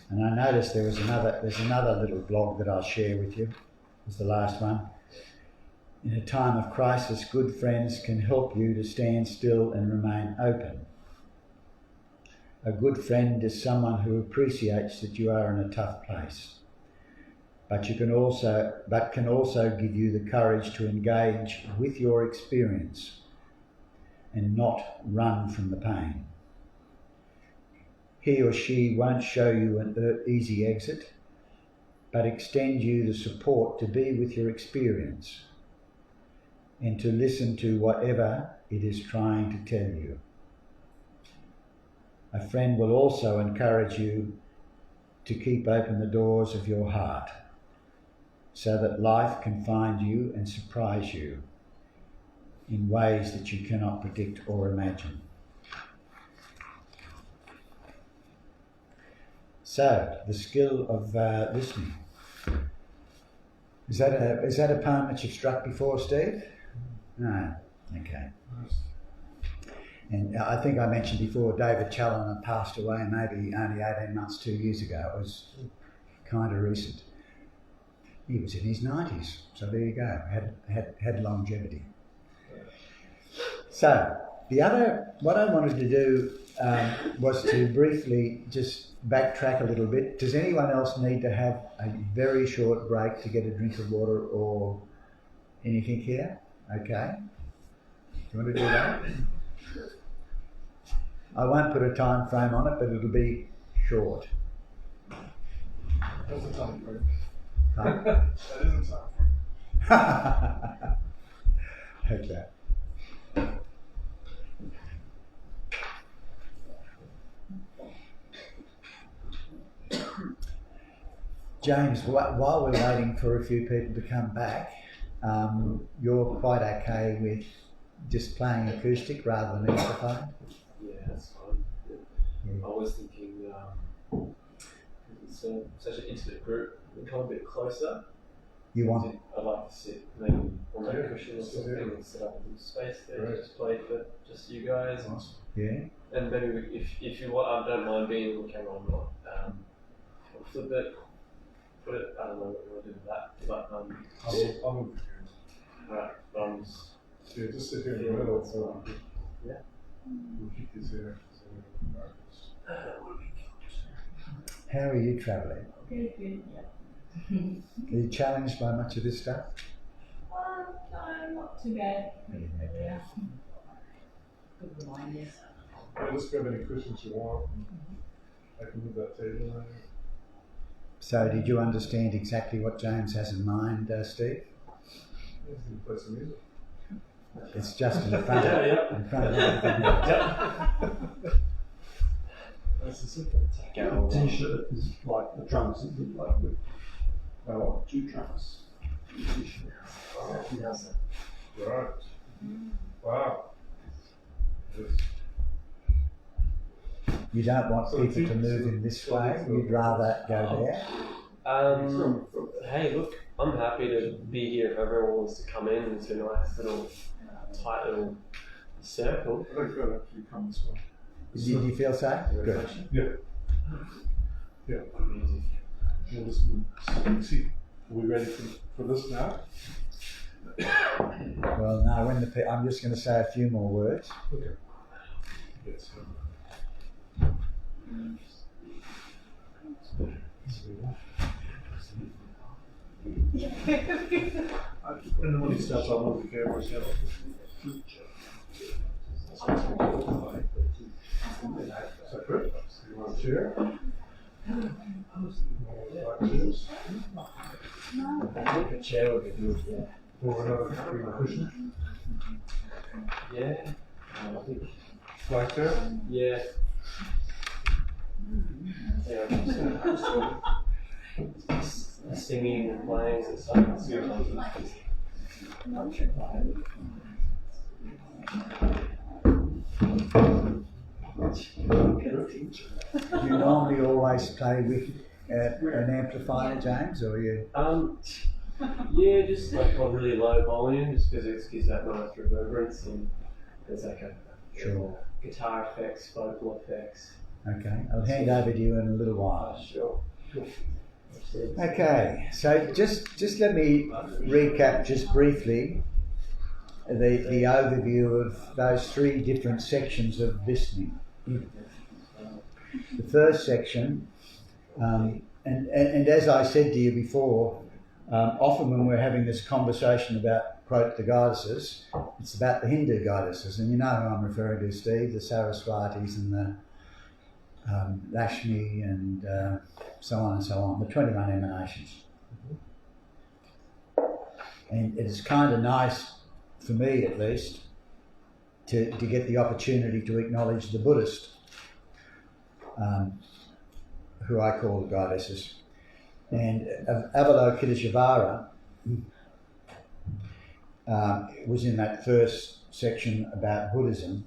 And I noticed there's another little blog that I'll share with you. It's the last one. In a time of crisis, good friends can help you to stand still and remain open. A good friend is someone who appreciates that you are in a tough place, but can also give you the courage to engage with your experience and not run from the pain. He or she won't show you an easy exit, but extend you the support to be with your experience and to listen to whatever it is trying to tell you. A friend will also encourage you to keep open the doors of your heart so that life can find you and surprise you in ways that you cannot predict or imagine. So, the skill of listening. Is that a poem that you've struck before, Steve? No. Okay. And I think I mentioned before, David Challoner passed away maybe only 18 months, 2 years ago. It was kind of recent. He was in his 90s, so there you go. Had longevity. So what I wanted to do was to briefly just backtrack a little bit. Does anyone else need to have a very short break to get a drink of water or anything here? Okay. Do you want to do that? I won't put a time frame on it, but it'll be short. That's a time frame. Huh? That is a time frame. Okay. James, while we're waiting for a few people to come back, you're quite okay with just playing acoustic rather than amplified? Yeah, that's fine. Yeah. I was thinking, it's such an intimate group, we come a bit closer. You want? I'd like to sit maybe on that Yeah, cushion or sit something there. and set up a little space there, Right. just play for just you guys. Awesome. Yeah. And maybe if you want, I don't mind being on camera or not. Flip it, put it. I don't know what you want to do with that, but I'll move. alright. Yeah, just sit here in the middle. So Yeah. we'll keep these here. How are you travelling? Good, good, yeah. Are you challenged by much of this stuff? No, not too bad. Yeah. Good reminders. Yeah, just grab any cushions you want. I can move that table around. So, did you understand exactly what James has in mind, Steve? You can play some music. It's just in front of in front of everybody else. That's the simple. T-shirt is like the drums that look like with two drums. Right. Wow. Yes. You don't want So people to move in this way. You'd rather go there. Hey, look, I'm happy to be here if everyone wants to come in. It's a nice little, tight little circle. I think that actually come this way. Did you feel safe? Good. Yeah. Yeah. We'll just move. See, are we ready for this now? Well, no. I'm just going to say a few more words. Okay. Yes. And then when he steps up on the camera, he's got separate. You want a chair? I think a chair would be good, yeah. Or another green cushion? Yeah. I think, Like that? yeah. Singing and playing and stuff. Do you normally always play with an amplifier, James, or you? Yeah, just like on really low volume, just because it gives that nice reverberance and there's like a Sure. guitar effects, vocal effects. Okay, I'll hand over to you in a little while. Sure. Okay, so just let me recap just briefly the overview of those three different sections of listening. The first section, and as I said to you before, often when we're having this conversation about, quote, the goddesses, it's about the Hindu goddesses, and you know who I'm referring to, Steve, the Saraswatis and the Lakshmi and so on and so on, the 21 emanations. And it's kind of nice, for me at least, to get the opportunity to acknowledge the Buddhist, who I call the goddesses. And Avalokiteshvara was in that first section about Buddhism,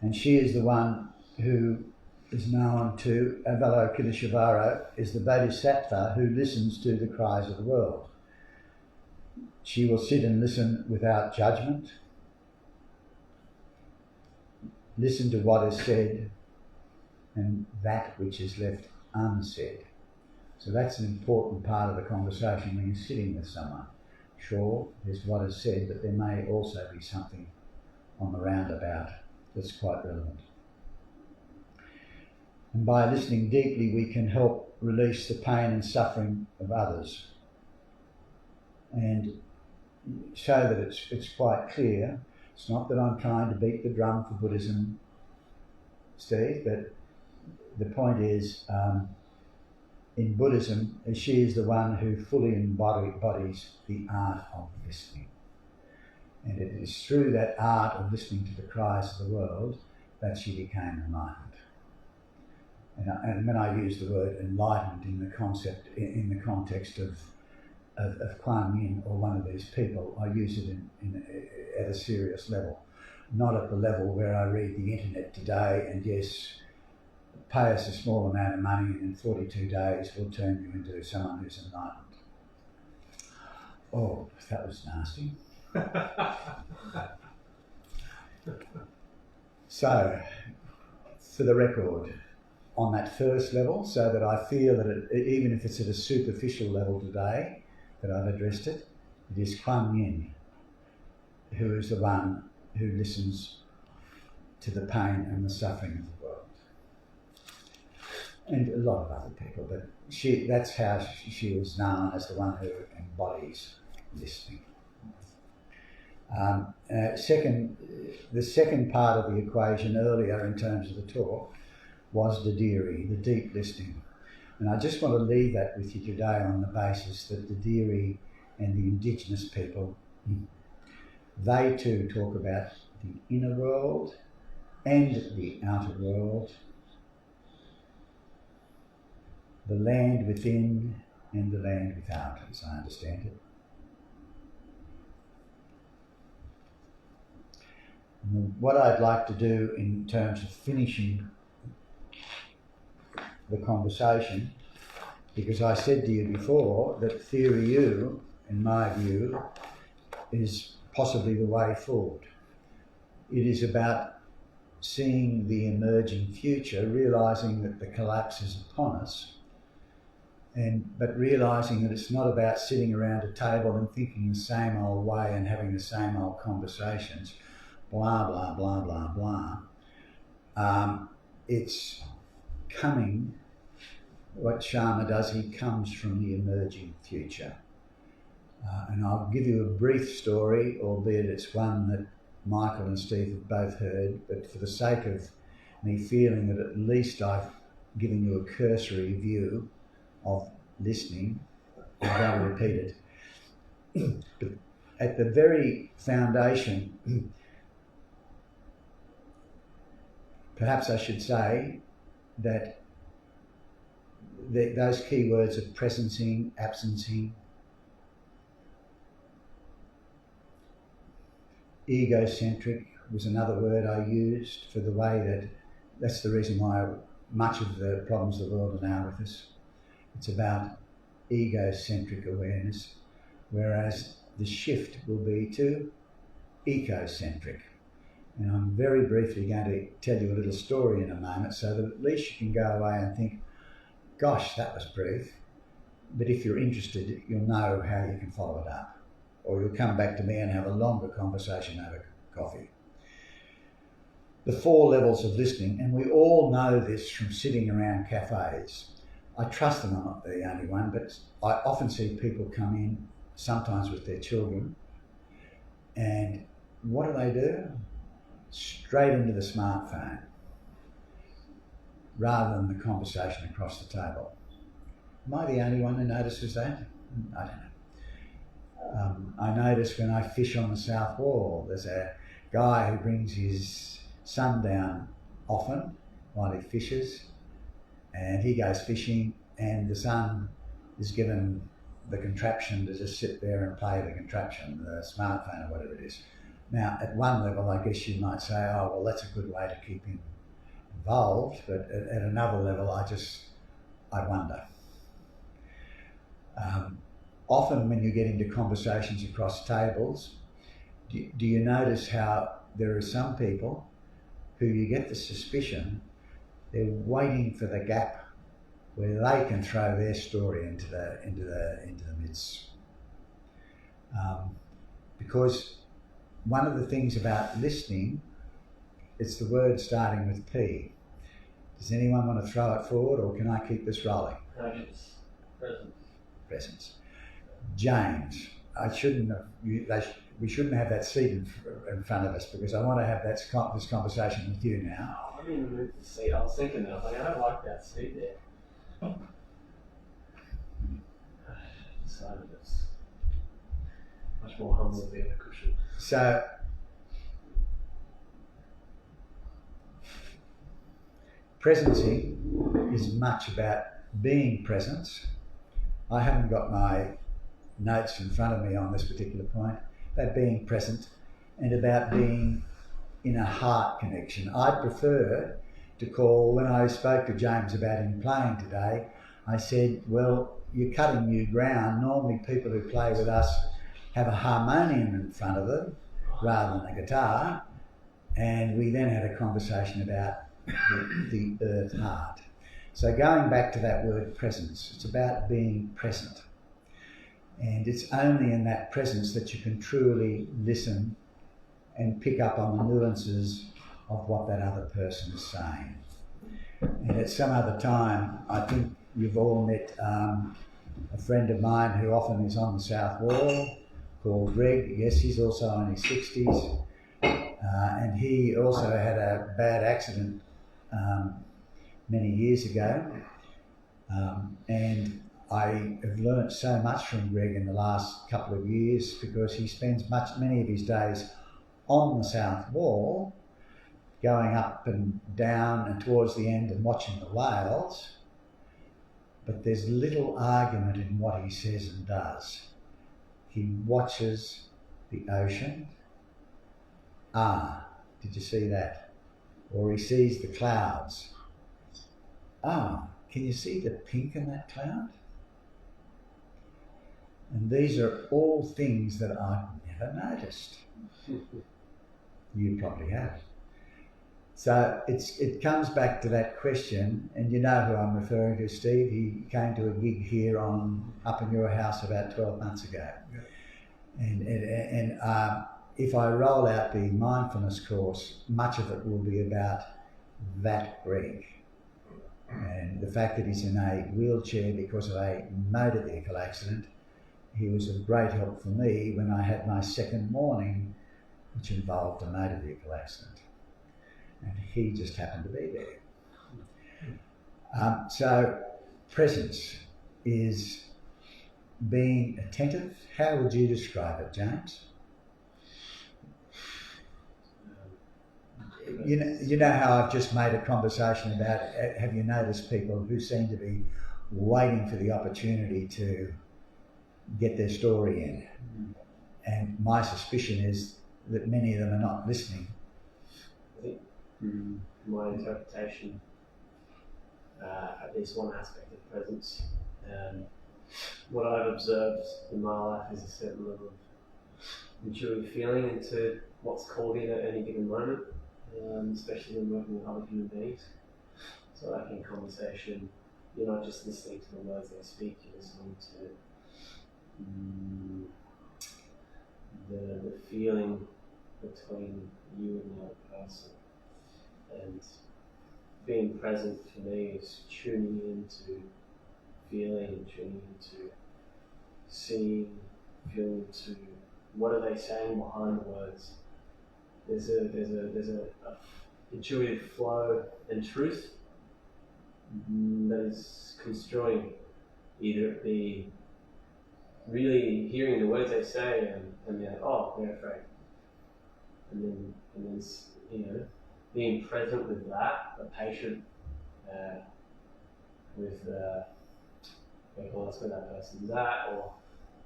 and she is the one who is known to, Avalokiteshvara is the bodhisattva who listens to the cries of the world. She will sit and listen without judgment, listen to what is said and that which is left unsaid. So that's an important part of the conversation when you're sitting with someone. Sure, there's what is said, but there may also be something on the roundabout that's quite relevant. And by listening deeply, we can help release the pain and suffering of others, and show that it's quite clear. It's not that I'm trying to beat the drum for Buddhism, Steve, but the point is in Buddhism, she is the one who fully embodies the art of listening. And it is through that art of listening to the cries of the world that she became enlightened. And when I use the word enlightened in the context of Kuan Yin or one of these people, I use it at a serious level, not at the level where I read the internet today and yes, pay us a small amount of money and in 42 days we'll turn you into someone who's enlightened. Oh, that was nasty. So, for the record, on that first level, so that I feel that even if it's at a superficial level today, that I've addressed it, it is Kuan Yin who is the one who listens to the pain and the suffering of the world. And a lot of other people, but that's how she is known as the one who embodies listening. The second part of the equation earlier in terms of the talk was the Diri, the deep listening. And I just want to leave that with you today on the basis that the Diri and the indigenous people, they too talk about the inner world and the outer world, the land within and the land without, as I understand it. And what I'd like to do in terms of finishing the conversation, because I said to you before that theory U, in my view, is possibly the way forward. It is about seeing the emerging future, realising that the collapse is upon us, but realising that it's not about sitting around a table and thinking the same old way and having the same old conversations, blah, blah, blah, blah, blah. It's coming, what Sharma does, he comes from the emerging future. And I'll give you a brief story, albeit it's one that Michael and Steve have both heard, but for the sake of me feeling that at least I've given you a cursory view of listening, I'm going to repeat it. But at the very foundation, perhaps I should say that those key words of presencing, absencing, egocentric was another word I used for the way that's the reason why much of the problems of the world are now with us. It's about egocentric awareness, whereas the shift will be to ecocentric. And I'm very briefly going to tell you a little story in a moment so that at least you can go away and think, gosh, that was brief. But if you're interested, you'll know how you can follow it up. Or you'll come back to me and have a longer conversation over coffee. The 4 levels of listening, and we all know this from sitting around cafes. I trust them, I'm not the only one, but I often see people come in, sometimes with their children, and what do? Straight into the smartphone, rather than the conversation across the table. Am I the only one who notices that? I don't know. I notice when I fish on the South Wall, there's a guy who brings his son down often while he fishes, and he goes fishing, and the son is given the contraption to just sit there and play the contraption, the smartphone or whatever it is. Now, at one level, I guess you might say, oh, well, that's a good way to keep him involved, but at another level, I wonder. Often when you get into conversations across tables, do you notice how there are some people who you get the suspicion they're waiting for the gap where they can throw their story into the midst. Because one of the things about listening, it's the word starting with P. Does anyone want to throw it forward, or can I keep this rolling? Presence. Presence. James, we shouldn't have that seat in front of us, because I want to have this conversation with you now. I didn't move the seat. I was thinking that. I was like, I don't like that seat there. decided it's much more humble than a cushion. So, presencing is much about being present. I haven't got my notes in front of me on this particular point, about being present and about being in a heart connection. I prefer to call, when I spoke to James about him playing today, I said, well, you're cutting new ground. Normally people who play with us have a harmonium in front of them rather than a guitar. And we then had a conversation about the earth heart. So going back to that word presence, it's about being present. And it's only in that presence that you can truly listen and pick up on the nuances of what that other person is saying. And at some other time, I think you've all met a friend of mine who often is on the South Wall, called Greg. Yes, he's also in his 60s. And he also had a bad accident many years ago. And I have learnt so much from Greg in the last couple of years, because he spends many of his days on the South Wall, going up and down and towards the end and watching the whales. But there's little argument in what he says and does. He watches the ocean. Ah, did you see that? Or he sees the clouds. Ah, can you see the pink in that cloud? And these are all things that I've never noticed. You probably have. So it comes back to that question, and you know who I'm referring to, Steve. He came to a gig here up in your house about 12 months ago. Yeah. And if I roll out the mindfulness course, much of it will be about that Greg. And the fact that he's in a wheelchair because of a motor vehicle accident. He was of great help for me when I had my second morning, which involved a motor vehicle accident. And he just happened to be there. So presence is being attentive. How would you describe it, James? You know how I've just made a conversation about, have you noticed people who seem to be waiting for the opportunity to get their story in? And my suspicion is that many of them are not listening. I think my interpretation, at least one aspect of presence, what I've observed in my life is a certain level of intuitive feeling into what's called in at any given moment, especially when working with other human beings. So like in conversation, you're not just listening to the words they speak, you're listening to the feeling between you and the other person. And being present for me is tuning into feeling, tuning into seeing, feeling into what are they saying behind the words. There's a intuitive flow and truth that is construing, either it be really hearing the words they say and they're like, oh, they're afraid, and then you know, being present with that, but patient with well, that's where that person's at, or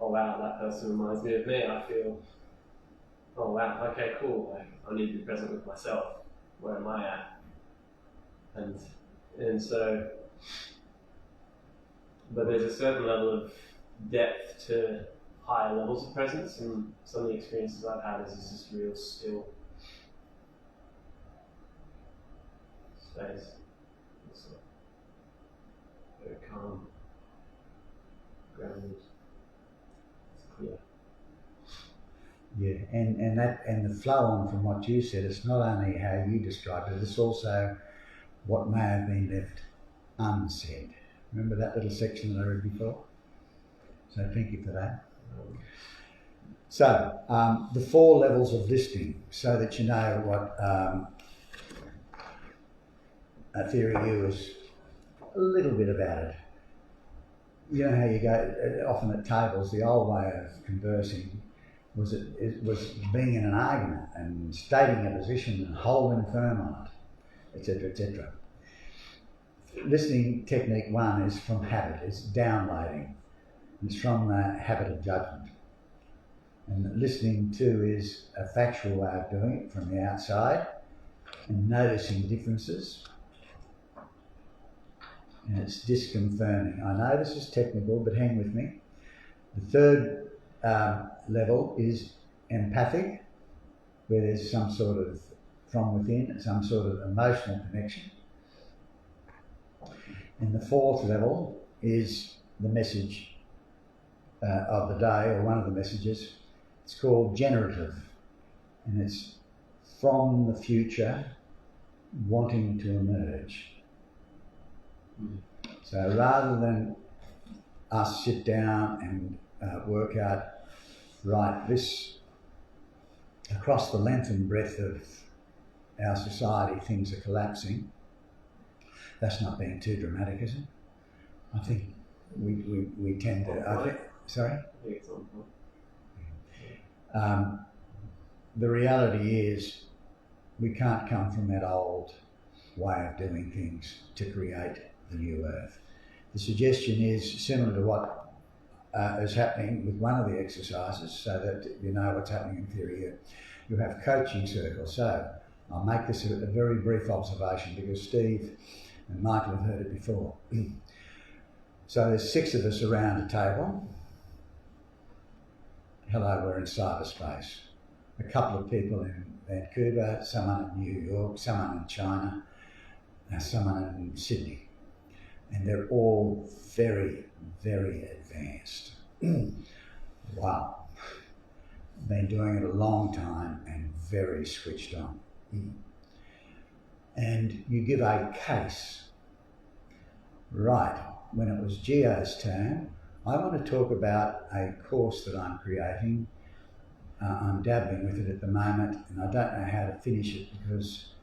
oh wow, that person reminds me of me. I feel, oh wow, okay, cool. Like I need to be present with myself. Where am I at? And so, but there's a certain level of depth to higher levels of presence, and some of the experiences I've had is just real still space. It's very calm, grounded. It's clear. Yeah, and the flow on from what you said, it's not only how you described it, it's also what may have been left unsaid. Remember that little section that I read before? So thank you for that. So, the 4 levels of listening, so that you know what Theory U is a little bit about it. you know how you go, often at tables, the old way of conversing was being in an argument and stating a position and holding firm on it, etc., etc. Listening technique 1 is from habit, it's downloading. It's from the habit of judgment. And listening 2 is a factual way of doing it from the outside and noticing differences. And it's disconfirming. I know this is technical, but hang with me. The third level is empathic, where there's some sort of, from within, some sort of emotional connection. And the fourth level is the message of the day, or one of the messages. It's called generative, and it's from the future wanting to emerge. So rather than us sit down and work out, right, this, across the length and breadth of our society, things are collapsing. That's not being too dramatic, is it? I think we tend to, I think, sorry? I think it's on point. The reality is we can't come from that old way of doing things to create the new earth. The suggestion is similar to what is happening with one of the exercises, so that you know what's happening in theory here. You have coaching circles. So I'll make this a very brief observation because Steve and Michael have heard it before. So there's 6 of us around a table. Hello, we're in cyberspace. A couple of people in Vancouver, someone in New York, someone in China, someone in Sydney. And they're all very, very advanced. Wow. Been doing it a long time and very switched on. And you give a case. Right, when it was Gio's turn, I want to talk about a course that I'm creating. I'm dabbling with it at the moment, and I don't know how to finish it because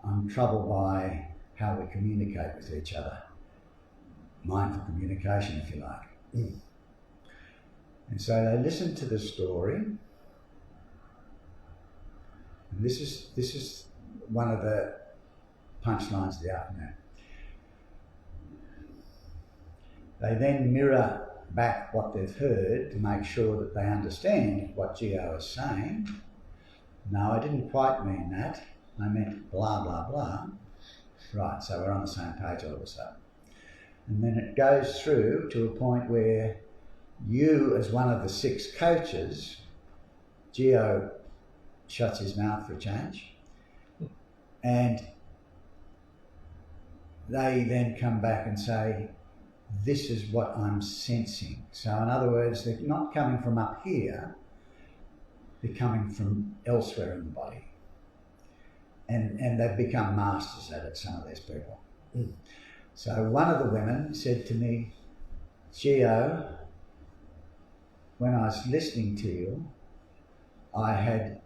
I'm troubled by how we communicate with each other. Mindful communication, if you like. And so they listened to the story. And this is one of the punchlines of the afternoon. They then mirror back what they've heard to make sure that they understand what Gio is saying. No, I didn't quite mean that. I meant blah, blah, blah. Right, so we're on the same page all of a sudden. And then it goes through to a point where you, as one of the 6 coaches, Gio shuts his mouth for a change, and they then come back and say, this is what I'm sensing. So in other words, they're not coming from up here, they're coming from elsewhere in the body. And they've become masters at it, some of these people. So one of the women said to me, Gio, when I was listening to you, I had,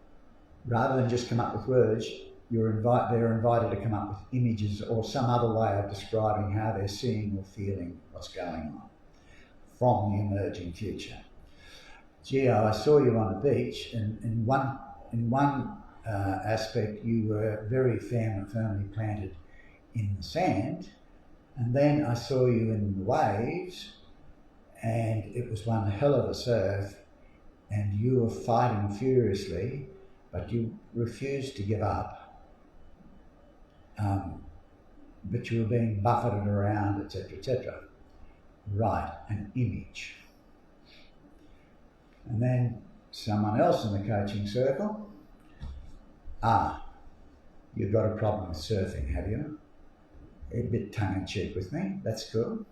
rather than just come up with words, they're invited to come up with images or some other way of describing how they're seeing or feeling what's going on from the emerging future. Gio, I saw you on the beach, and in one aspect you were very firmly planted in the sand, and then I saw you in the waves, and it was one hell of a surf, and you were fighting furiously, but you refused to give up. But you were being buffeted around, etc., etc. Right, an image. And then someone else in the coaching circle, you've got a problem with surfing, have you? A bit tongue-in-cheek with me, that's cool.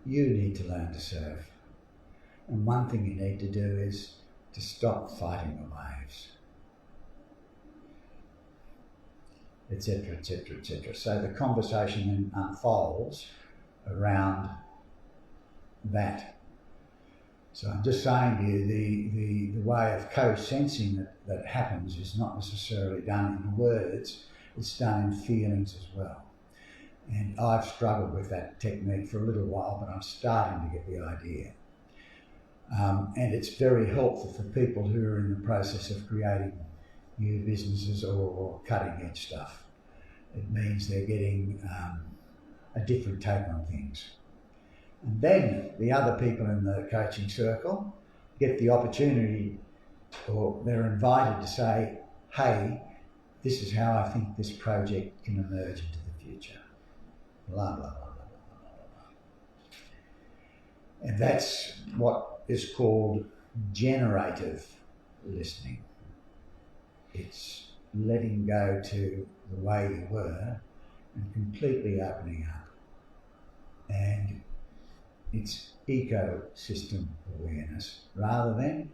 You need to learn to surf. And one thing you need to do is to stop fighting the waves. Etc., etc., etc. So the conversation then unfolds around that. So I'm just saying to you, the way of co-sensing that happens is not necessarily done in words, it's done in feelings as well. And I've struggled with that technique for a little while, but I'm starting to get the idea. And it's very helpful for people who are in the process of creating new businesses or cutting edge stuff. It means they're getting a different take on things. And then the other people in the coaching circle get the opportunity, or they're invited to say, hey, this is how I think this project can emerge into the future. Blah, blah, blah, blah, blah, blah, blah. And that's what is called generative listening. It's letting go to the way you were and completely opening up. And it's ecosystem awareness rather than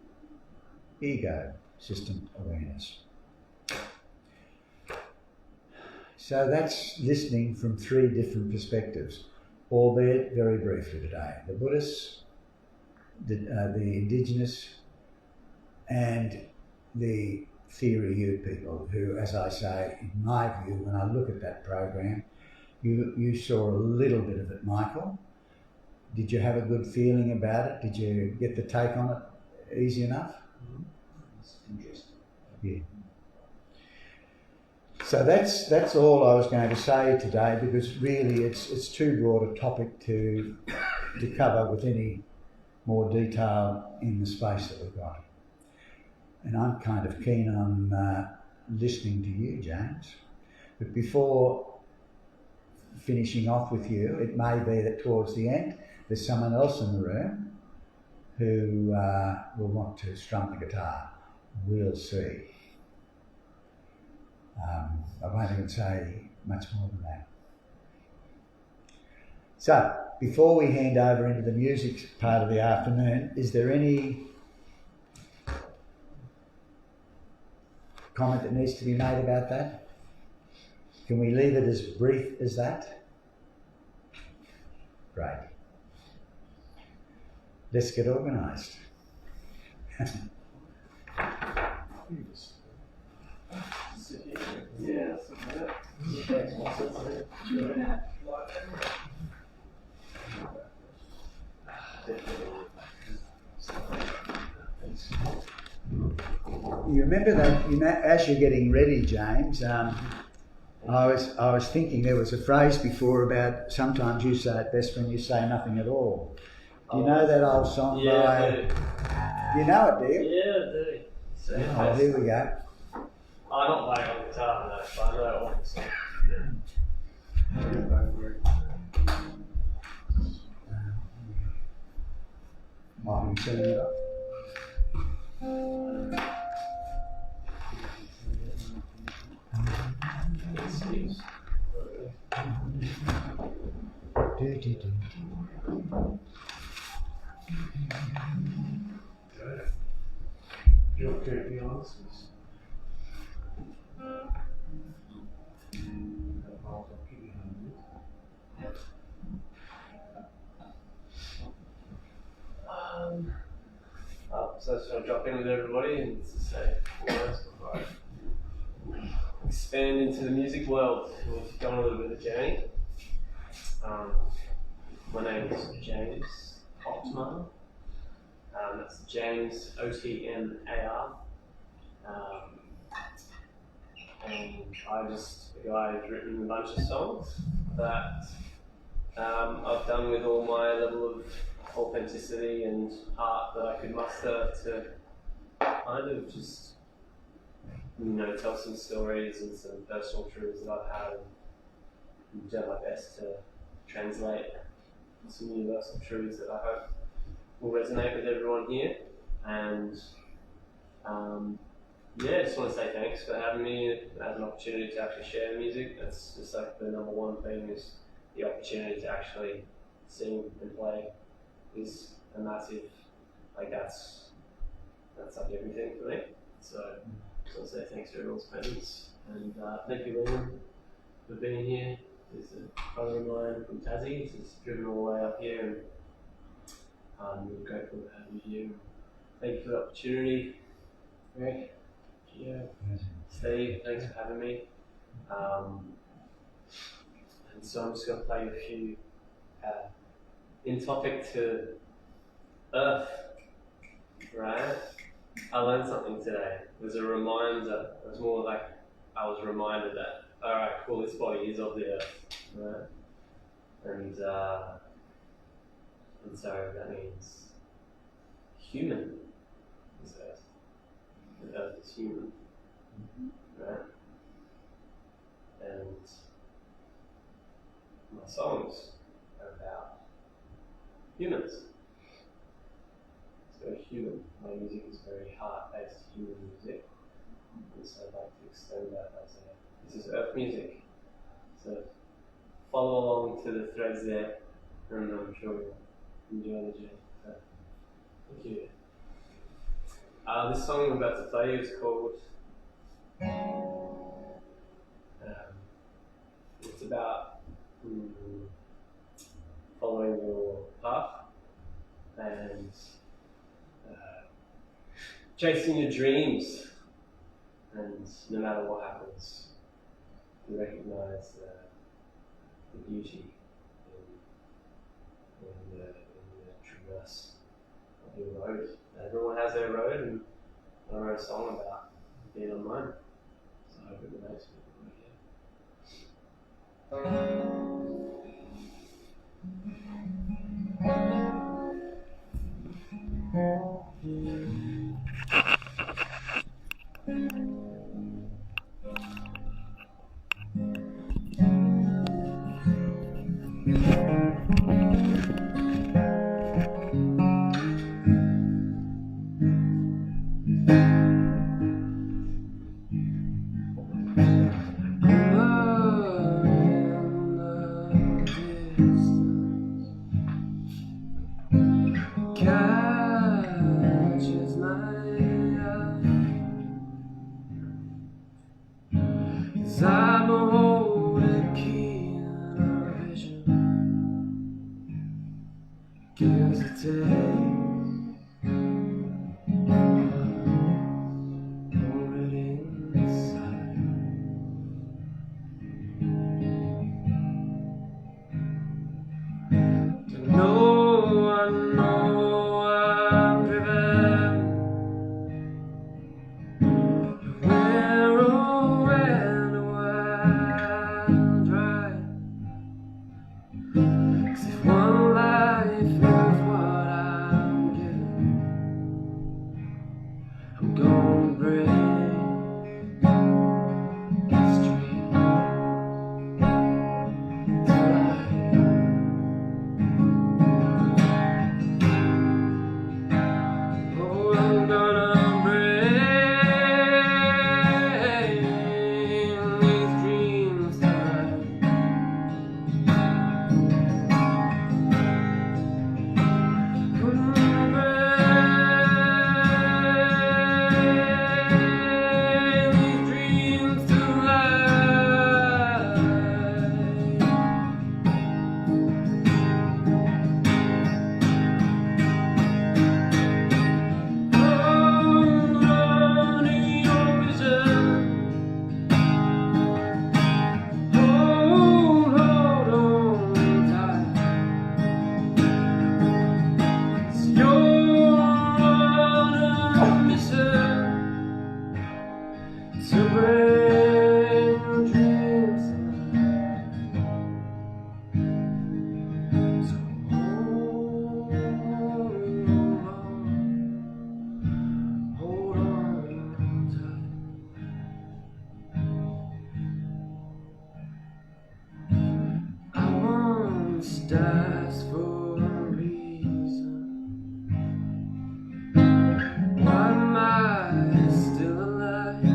ego system awareness. So that's listening from 3 different perspectives, albeit very briefly today. The Buddhists, the Indigenous, and the theory you people who, as I say, in my view, when I look at that program, you saw a little bit of it, Michael. Did you have a good feeling about it? Did you get the take on it easy enough? It's interesting. Yeah. So that's all I was going to say today, because really it's too broad a topic to cover with any more detail in the space that we've got. And I'm kind of keen on listening to you, James. But before finishing off with you, it may be that towards the end there's someone else in the room who will want to strum the guitar. We'll see. I won't even say much more than that. So, before we hand over into the music part of the afternoon, is there any comment that needs to be made about that? Can we leave it as brief as that? Great. Let's get organised. Yeah, You remember that, as you're getting ready, James, I was thinking there was a phrase before about sometimes you say it best when you say nothing at all. Do you know that old song by... You know it, do you? Yeah, I do. So, Oh, here we go. I don't play on the guitar though, but I know that one song. Might be setting it up. You okay to be honest? So I just want to drop in with everybody and to say words before I expand into the music world. We've gone a little bit of a journey. My name is James Otmar. That's James Otmar. And I'm just a guy who's written a bunch of songs that I've done with all my level of authenticity and art that I could muster to kind of just, tell some stories and some personal truths that I've had and do my best to translate some universal truths that I hope will resonate with everyone here. And I just want to say thanks for having me as an opportunity to actually share music. That's just like the number one thing, is the opportunity to actually sing and play is a massive, that's like everything for me. So I just want to say thanks for everyone's presence, and thank you, Liam, for being here. There's a brother of mine from Tassie. He's driven all the way up here, and I'm really grateful to have you here. Thank you for the opportunity, Greg. Yeah. Steve, thanks for having me. And so I'm just going to play a few in topic to Earth, right? I learned something today. It was a reminder. It was more like I was reminded that, alright, cool, this body is of the Earth, right? And so that means human is Earth. The Earth is human, right? And my songs are about humans. It's very human. My music is very heart-based human music. And so I'd like to extend that by saying, this is Earth music. So follow along to the threads there, and I'm sure you'll enjoy the journey. So, thank you. This song I'm about to play is called it's about following your path and chasing your dreams, and no matter what happens, you recognize the beauty in the traverse of your road. Everyone has their road, and I wrote a song about being on mine. So I hope it relates to catches my eye as I behold a key in a vision. Gives a taste already inside. To know I know I'm driven. Where, oh, where do I drive? 'Cause if one life is what I'm given, I'm gonna break this dream till oh, I'm gonna break these dreams till to bring dreams alive. So hold on tight. I once asked for a reason. Why am I still alive?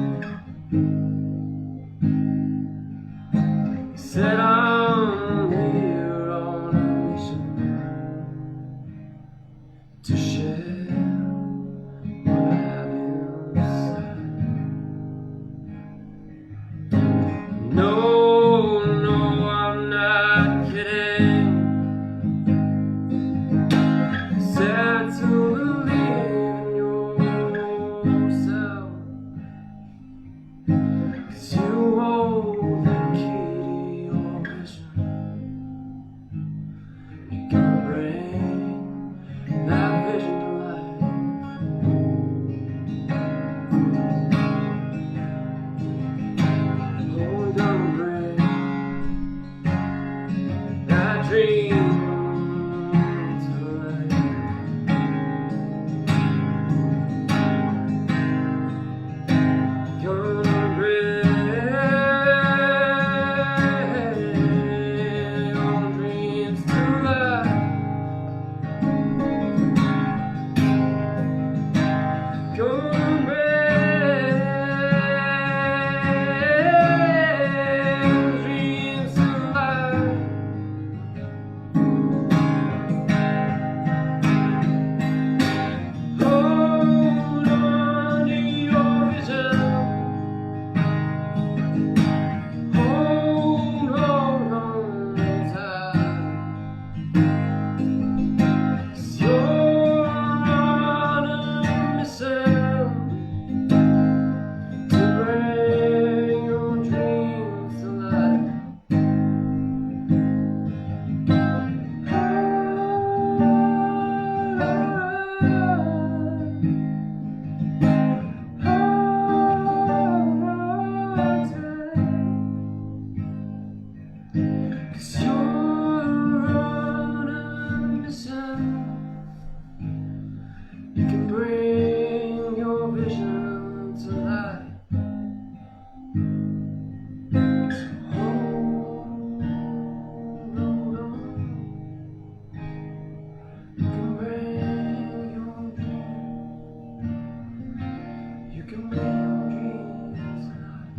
can make my dreams alive.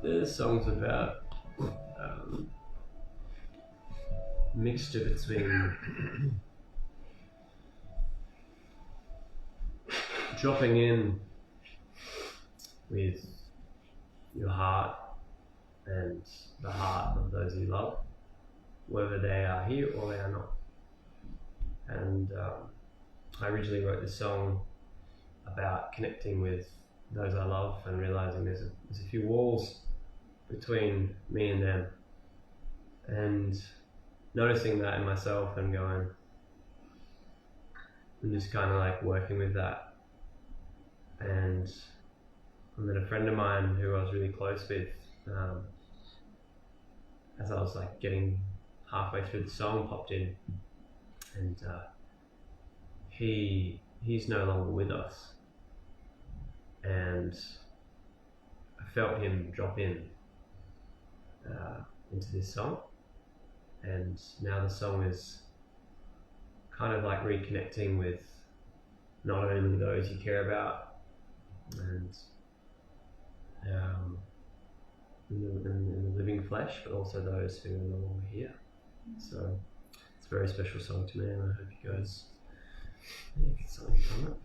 The song's about mixture between dropping in with your heart and the heart of those you love, whether they are here or they are not. And I originally wrote this song about connecting with those I love and realizing there's a few walls between me and them, and noticing that in myself and going and just kind of like working with that. And then a friend of mine who I was really close with, as I was like getting halfway through the song, popped in, and he's no longer with us, and I felt him drop in into this song, and now the song is kind of like reconnecting with not only those you care about and in the living flesh, but also those who are no longer here. So it's a very special song to me, and I hope you guys get something from it.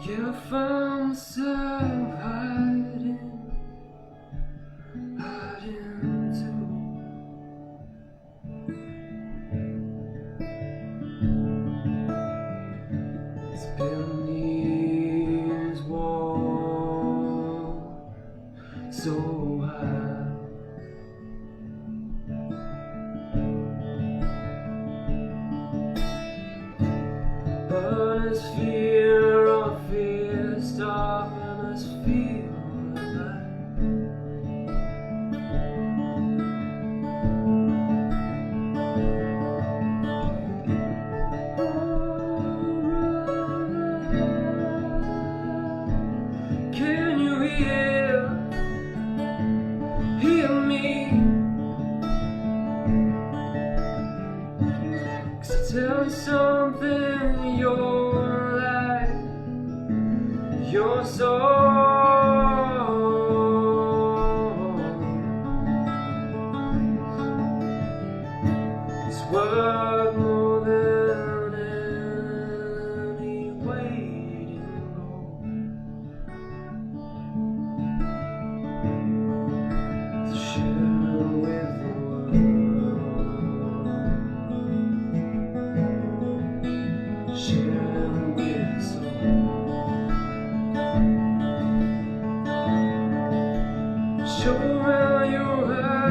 You found myself hiding too. It's been these walls so high. But it's fear of fear stopping us feel alive. Can you hear me? 'Cause I tell you something, you're like your soul. It's worth more than any weight in gold. To share with the world, share with the soul. Show where you hide.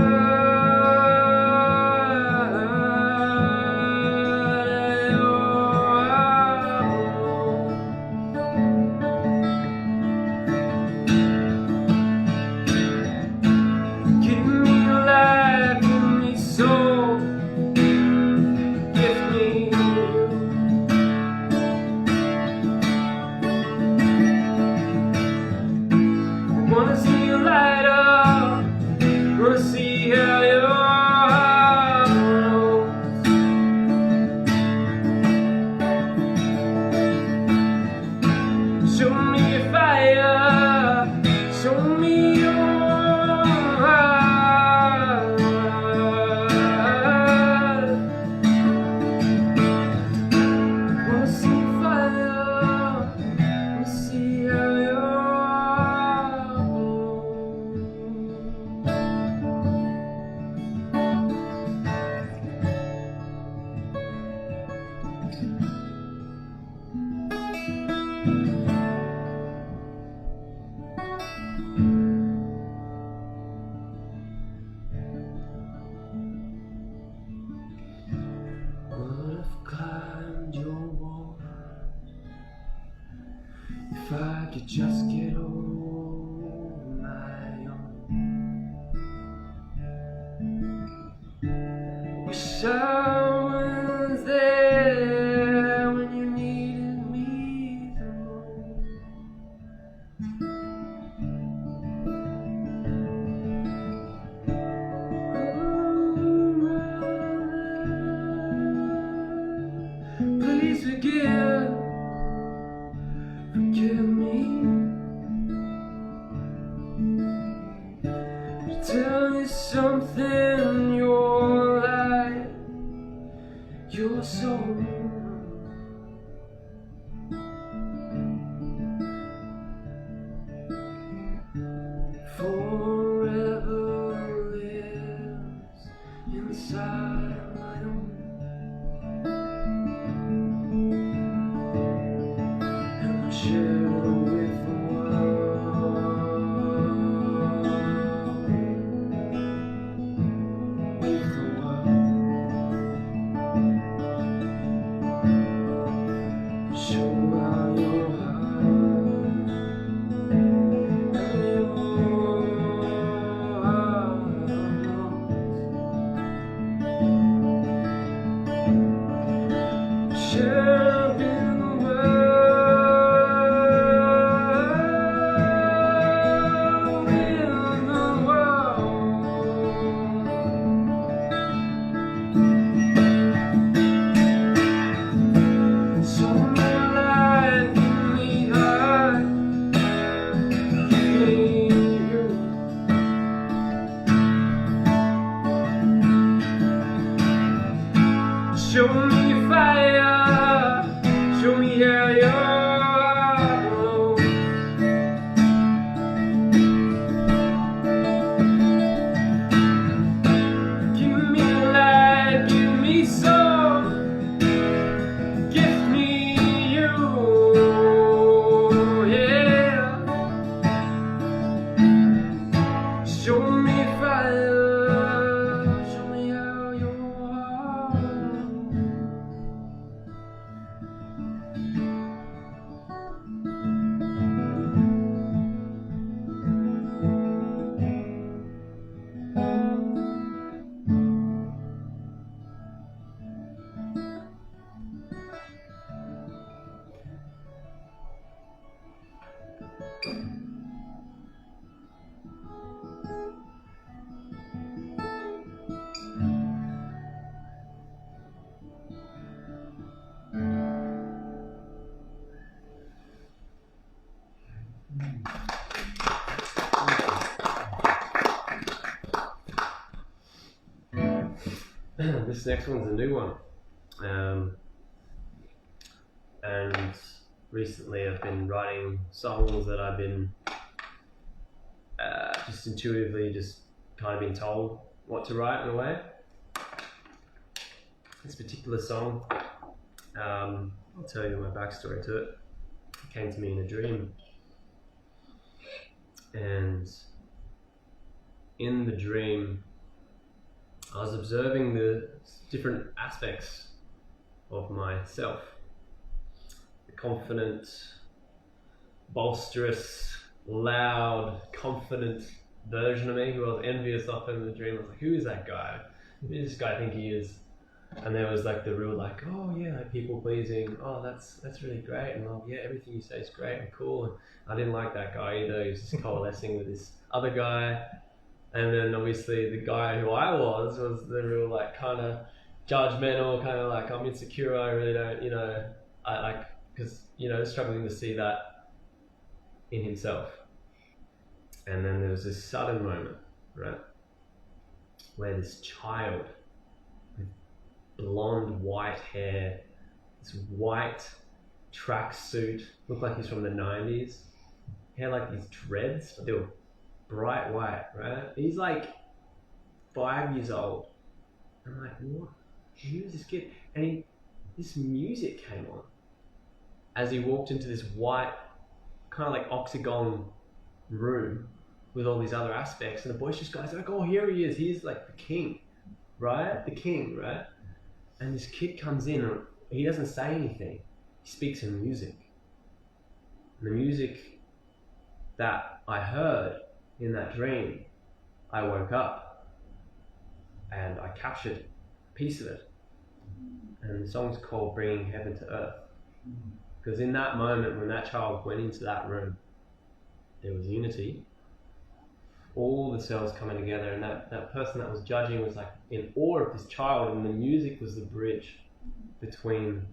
Give me life, give me soul, give me you. I wanna see you light up, wanna see how your heart knows. Show me your fire, show me your heart. Wanna see fire, wanna see how your heart knows. just get over my own. Wish I was there when you needed me the most. Please forgive me. Tell you something, you're like, you're so forever lives inside my own. And I share with the show me fire, show me how you're. Give me light, give me soul, give me you, yeah. Show me fire, show me how you're. This next one's a new one, and recently I've been writing songs that I've been just intuitively just kind of been told what to write in a way. This particular song, I'll tell you my backstory to it. It came to me in a dream, and in the dream I was observing the different aspects of myself. The confident, boisterous, loud, confident version of me who I was envious of in the dream. I was like, who is that guy? Who does this guy think he is? And there was like the real like, oh yeah, people pleasing, oh that's really great, and oh yeah, everything you say is great and cool. And I didn't like that guy either. He was just coalescing with this other guy. And then obviously the guy who I was the real like kind of judgmental, kind of like I'm insecure, I really don't, I like, because, struggling to see that in himself. And then there was this sudden moment, right, where this child with blonde white hair, this white tracksuit, looked like he's from the 90s. He had like these dreads, but they were bright white, right? He's like 5 years old. I'm like, what? Who is this kid? And this music came on as he walked into this white, kind of like octagon room with all these other aspects. And the boisterous guy's like, oh, here he is. He's like the king, right? The king, right? And this kid comes in and he doesn't say anything. He speaks in music. And the music that I heard in that dream, I woke up and I captured a piece of it. And the song's called Bringing Heaven to Earth. Because in that moment, when that child went into that room, there was unity, all the cells coming together, and that person that was judging was like in awe of this child, and the music was the bridge between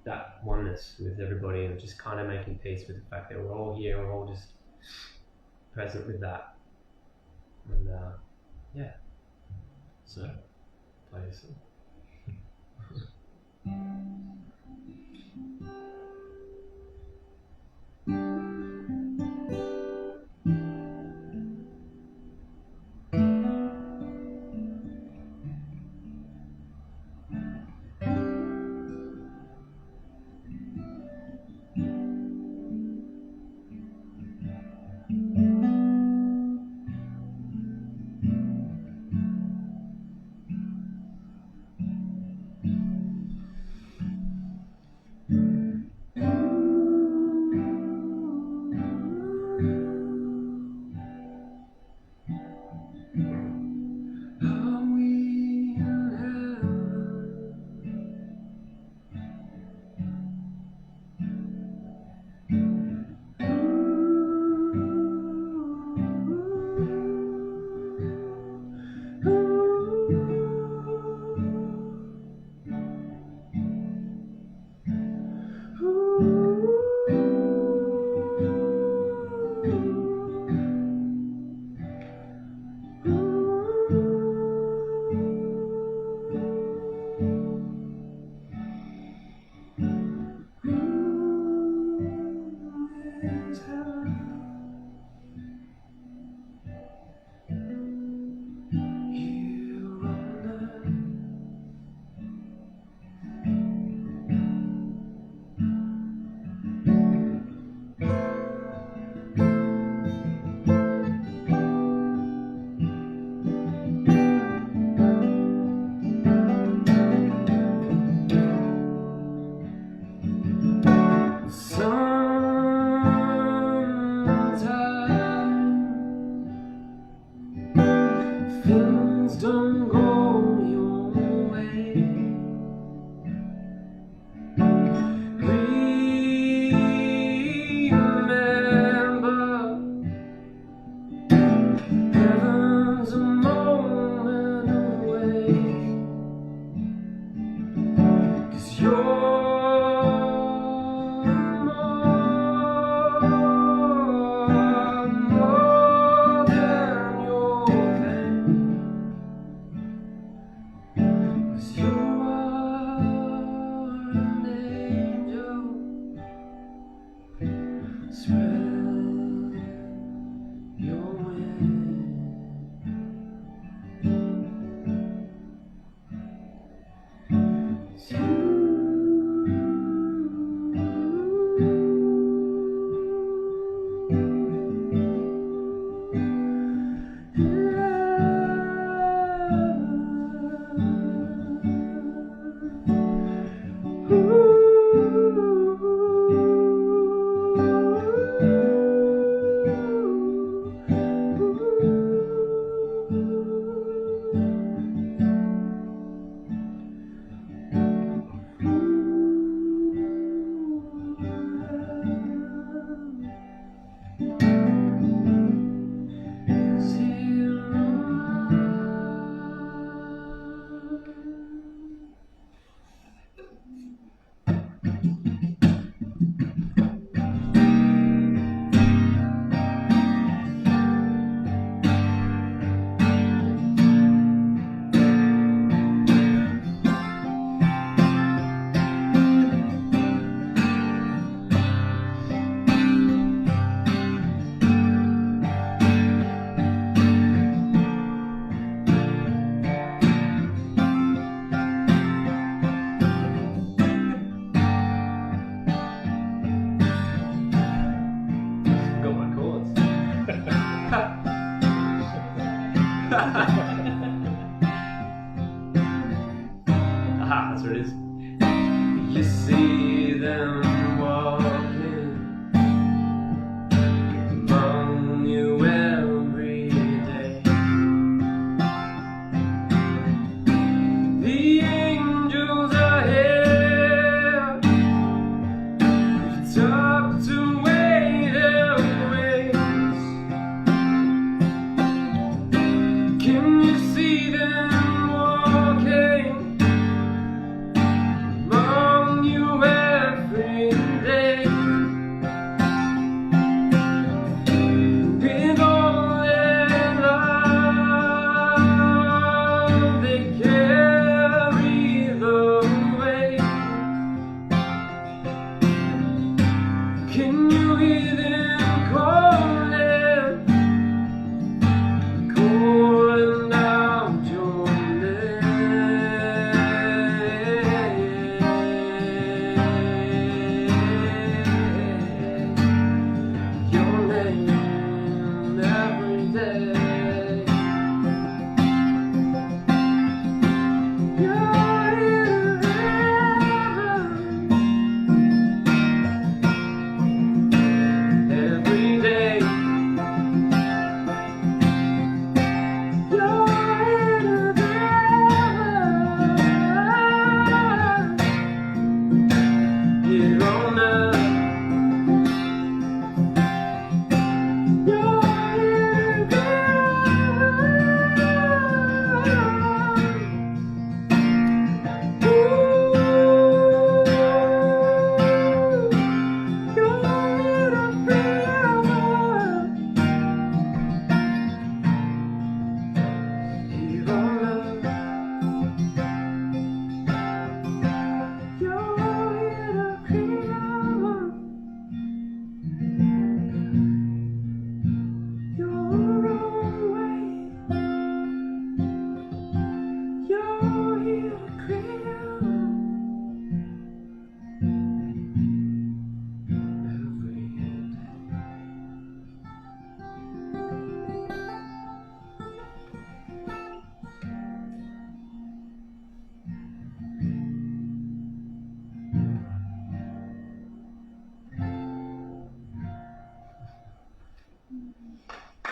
that oneness with everybody, and just kind of making peace with the fact that we're all here, we're all just present with that. And yeah, so play this song.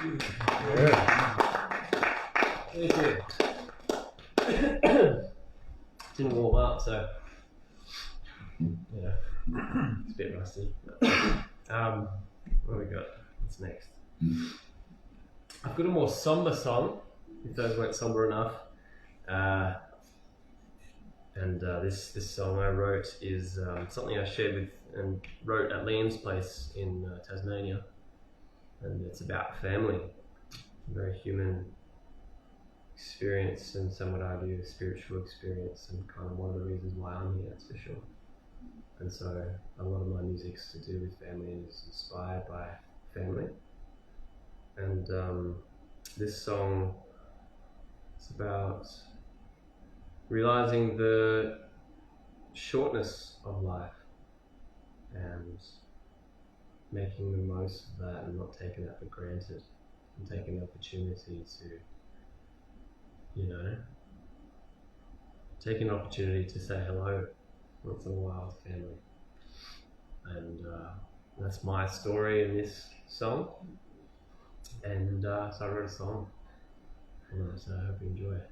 Thank you. Didn't warm up, so yeah, it's a bit rusty. What have we got? What's next? I've got a more somber song, if those weren't somber enough. This song I wrote is something I shared with and wrote at Liam's place in Tasmania, and it's about family, a very human experience, and some would argue a spiritual experience, and kind of one of the reasons why I'm here, that's for sure. And so a lot of my music's to do with family and is inspired by family. And this song is about realizing the shortness of life and making the most of that and not taking that for granted, and taking the opportunity to, take an opportunity to say hello once in a while to family. And that's my story in this song. And so I wrote a song for it, so I hope you enjoy it.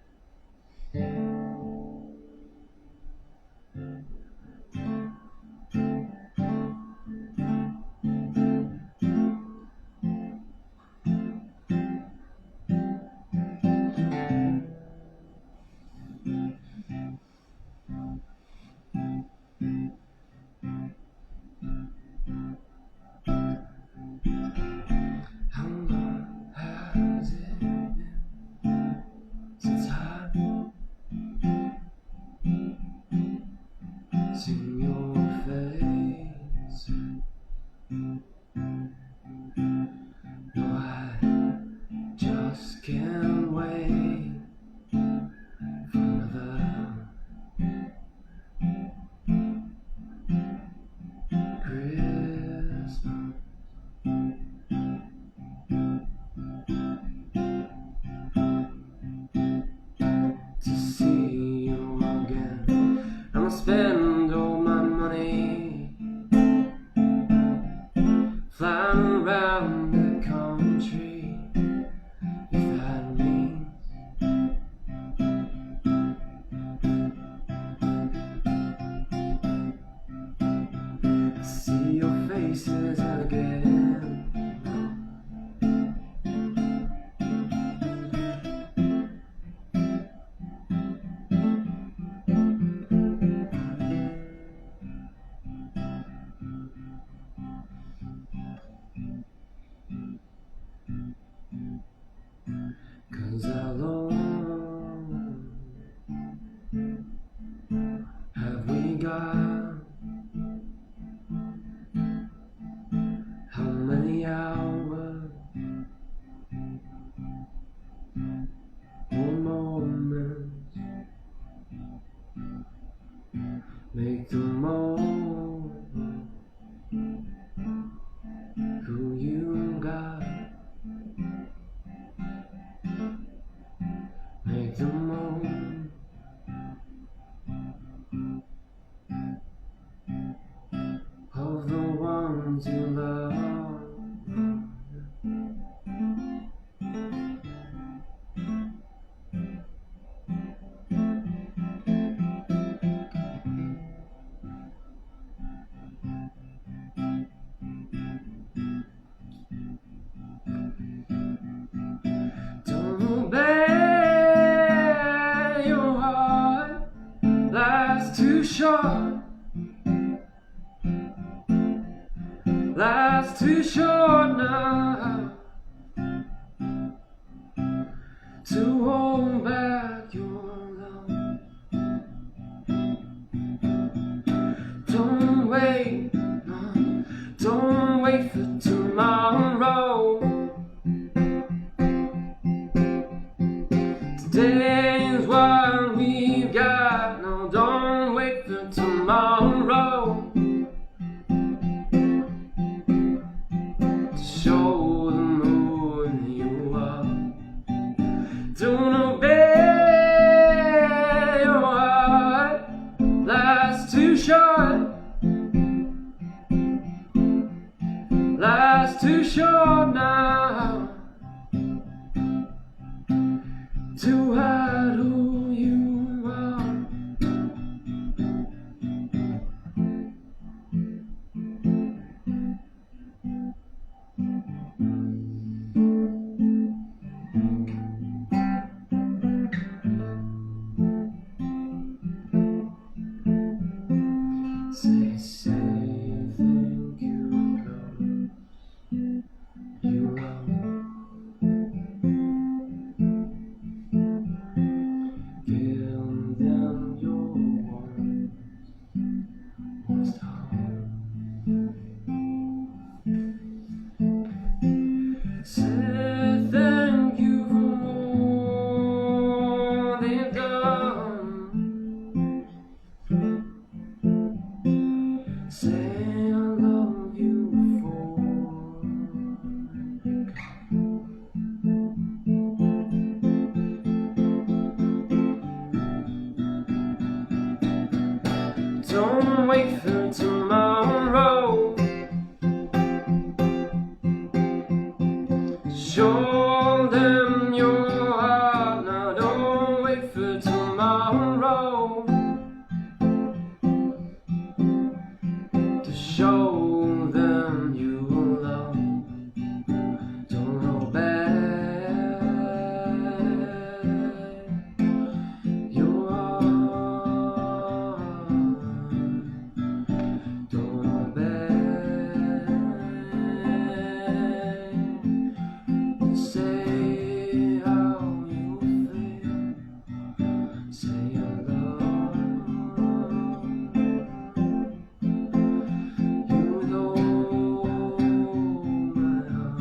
Spend all my money flying around the country, if that means see your faces again. How long have we got? How many hours or moments? Make the moment who you got. Make the moment of the ones you love. Don't obey your heart, life's too short. Life's too short now to hold back your love. Don't wait, no, don't wait for tomorrow. Today's what we've got. No, don't wait for tomorrow to show the moon you are. Don't obey your heart, life's too short. Life's too short now Show them your heart, now don't wait for tomorrow to show them you love. Don't hold back your heart. Don't hold back. Say how you feel. Say your love. You know my heart.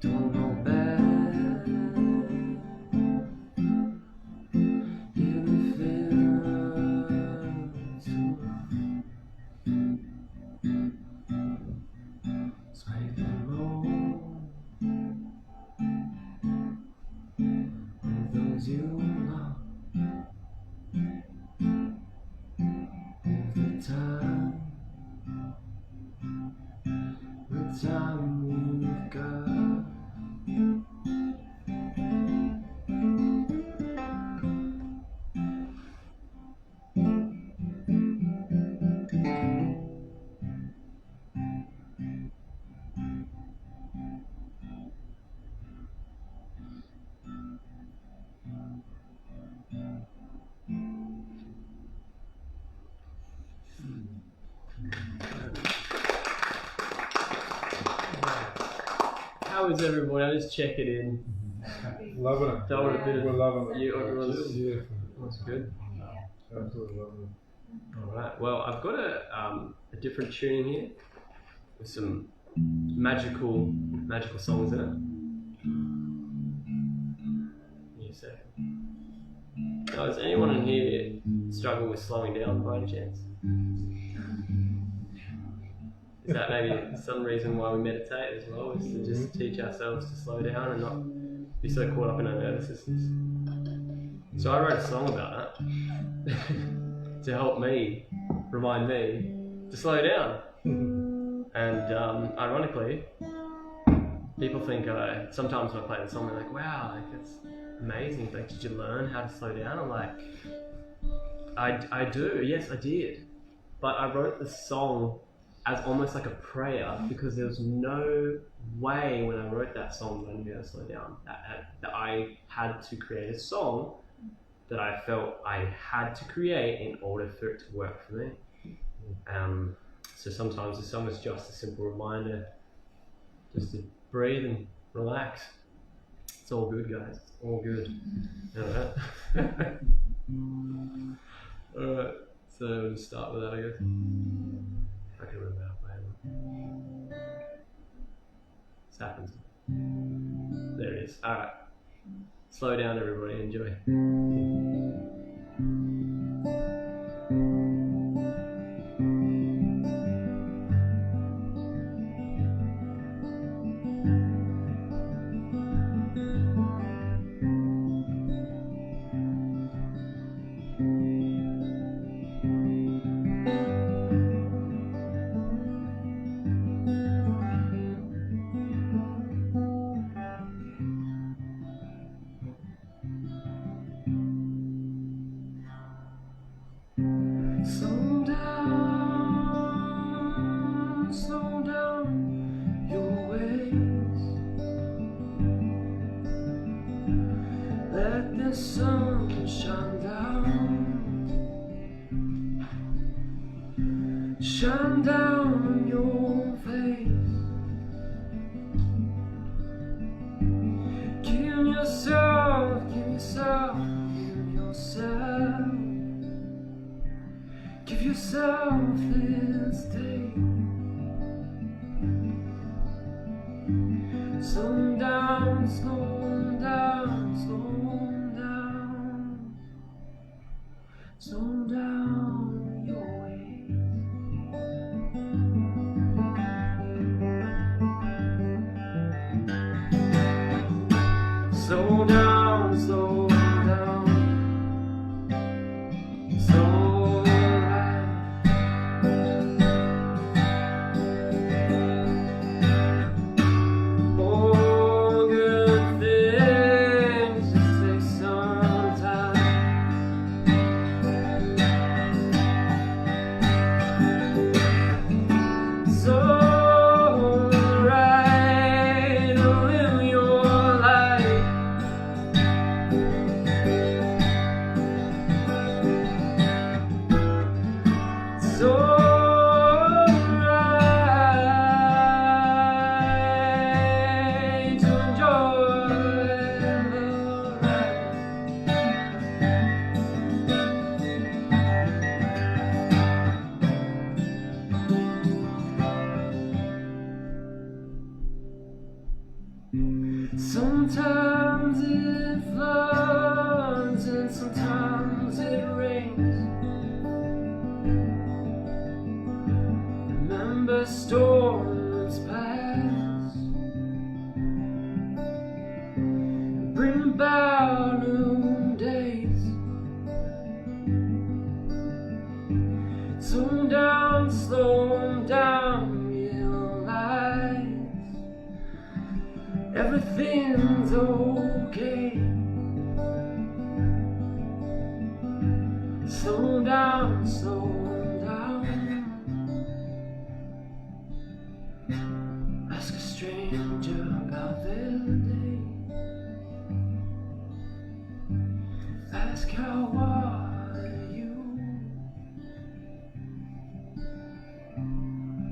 Don't hold back. Even if it's too sway them low. With those you love. With the time we've got. How is everybody? I'll just check it in. Loving it. That would have been We're loving it. You, everyone's Beautiful. that's good. Absolutely loving All right. Well, I've got a different tuning here with some magical songs in it. Give me a second. Now, does anyone in here struggle with slowing down by any chance? Is that maybe some reason why we meditate as well? Is to just teach ourselves to slow down and not be so caught up in our nervous systems? So I wrote a song about that to help me, remind me to slow down. And ironically, people think sometimes when I play the song, they're like, wow, like that's amazing. Like, did you learn how to slow down? I'm like, I do, yes, I did. But I wrote the song as almost like a prayer because there was no way when I wrote that song that I knew how to slow down. That I had to create a song that I felt I had to create in order for it to work for me. So sometimes the song is just a simple reminder just to breathe and relax. It's all good, guys. It's all good. Alright. Alright, so we'll start with that, I guess. I can remember how to play it. This happens. There it is. Alright. Slow down, everybody. Enjoy. Slow down your ways. Let the sun shine down on your face. Give yourself this day. Slow down, slow down, slow down, slow down your ways. Slow down, slow down, slow down. Oh, Sometimes it floods and sometimes it rains. Remember storms past, bring about new days. Slow down, realize everything's okay. Slow down. Ask a stranger about their day. Ask how are you?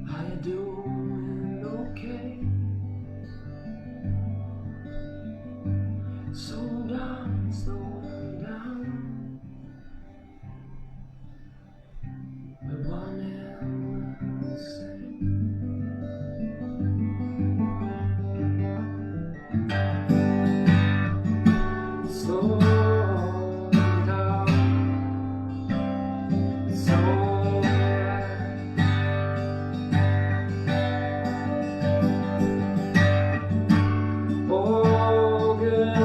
How you doing? Okay. Slow down. We're one and the same. Slow down. It's alright. All good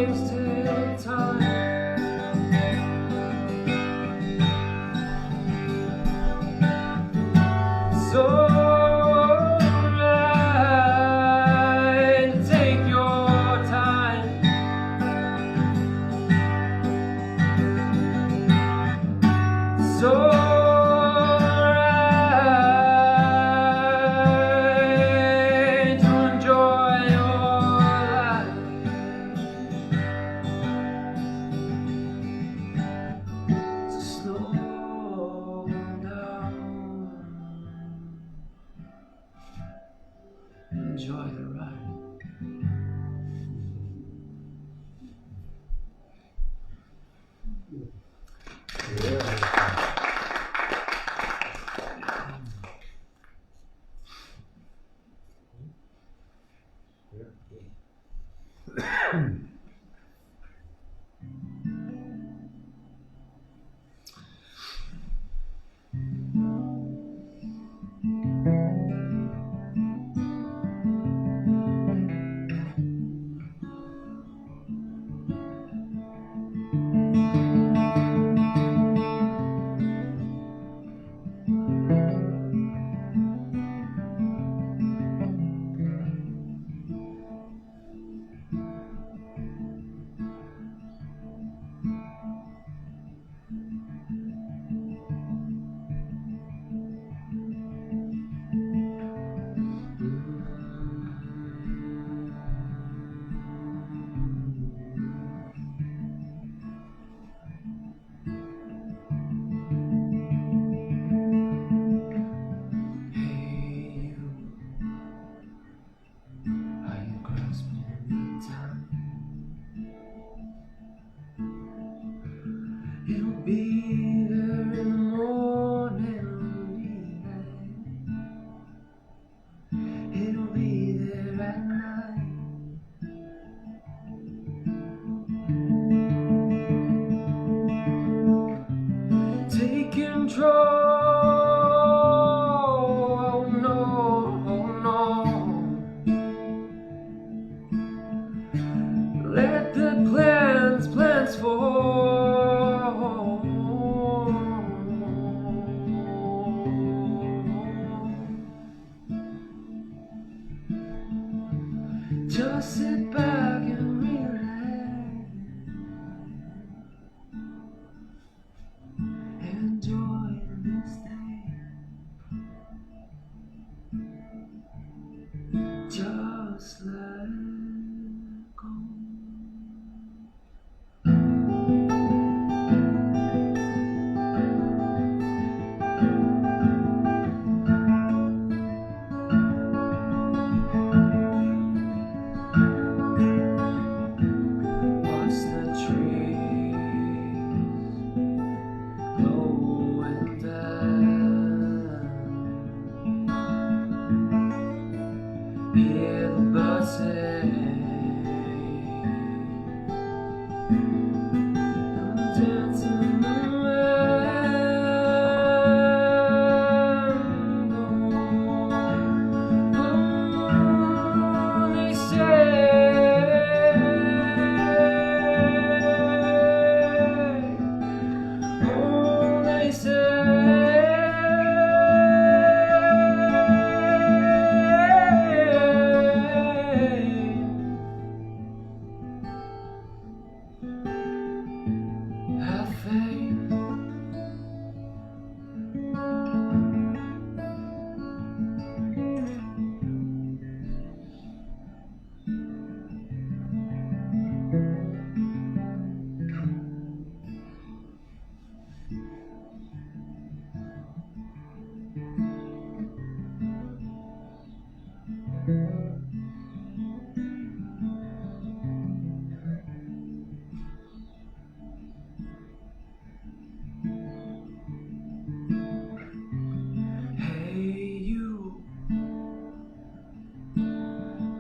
things take time. It's alright to take your time. It's alright to enjoy your life. So slow down. Enjoy the ride. Hey you, are you grasping the time? It'll be there in the morning, it'll be there at night. Take control. Oh no. Let the plans fall. Just sit back and relax. Enjoy this day. Just let go. Watch the trees glowing down. Hear the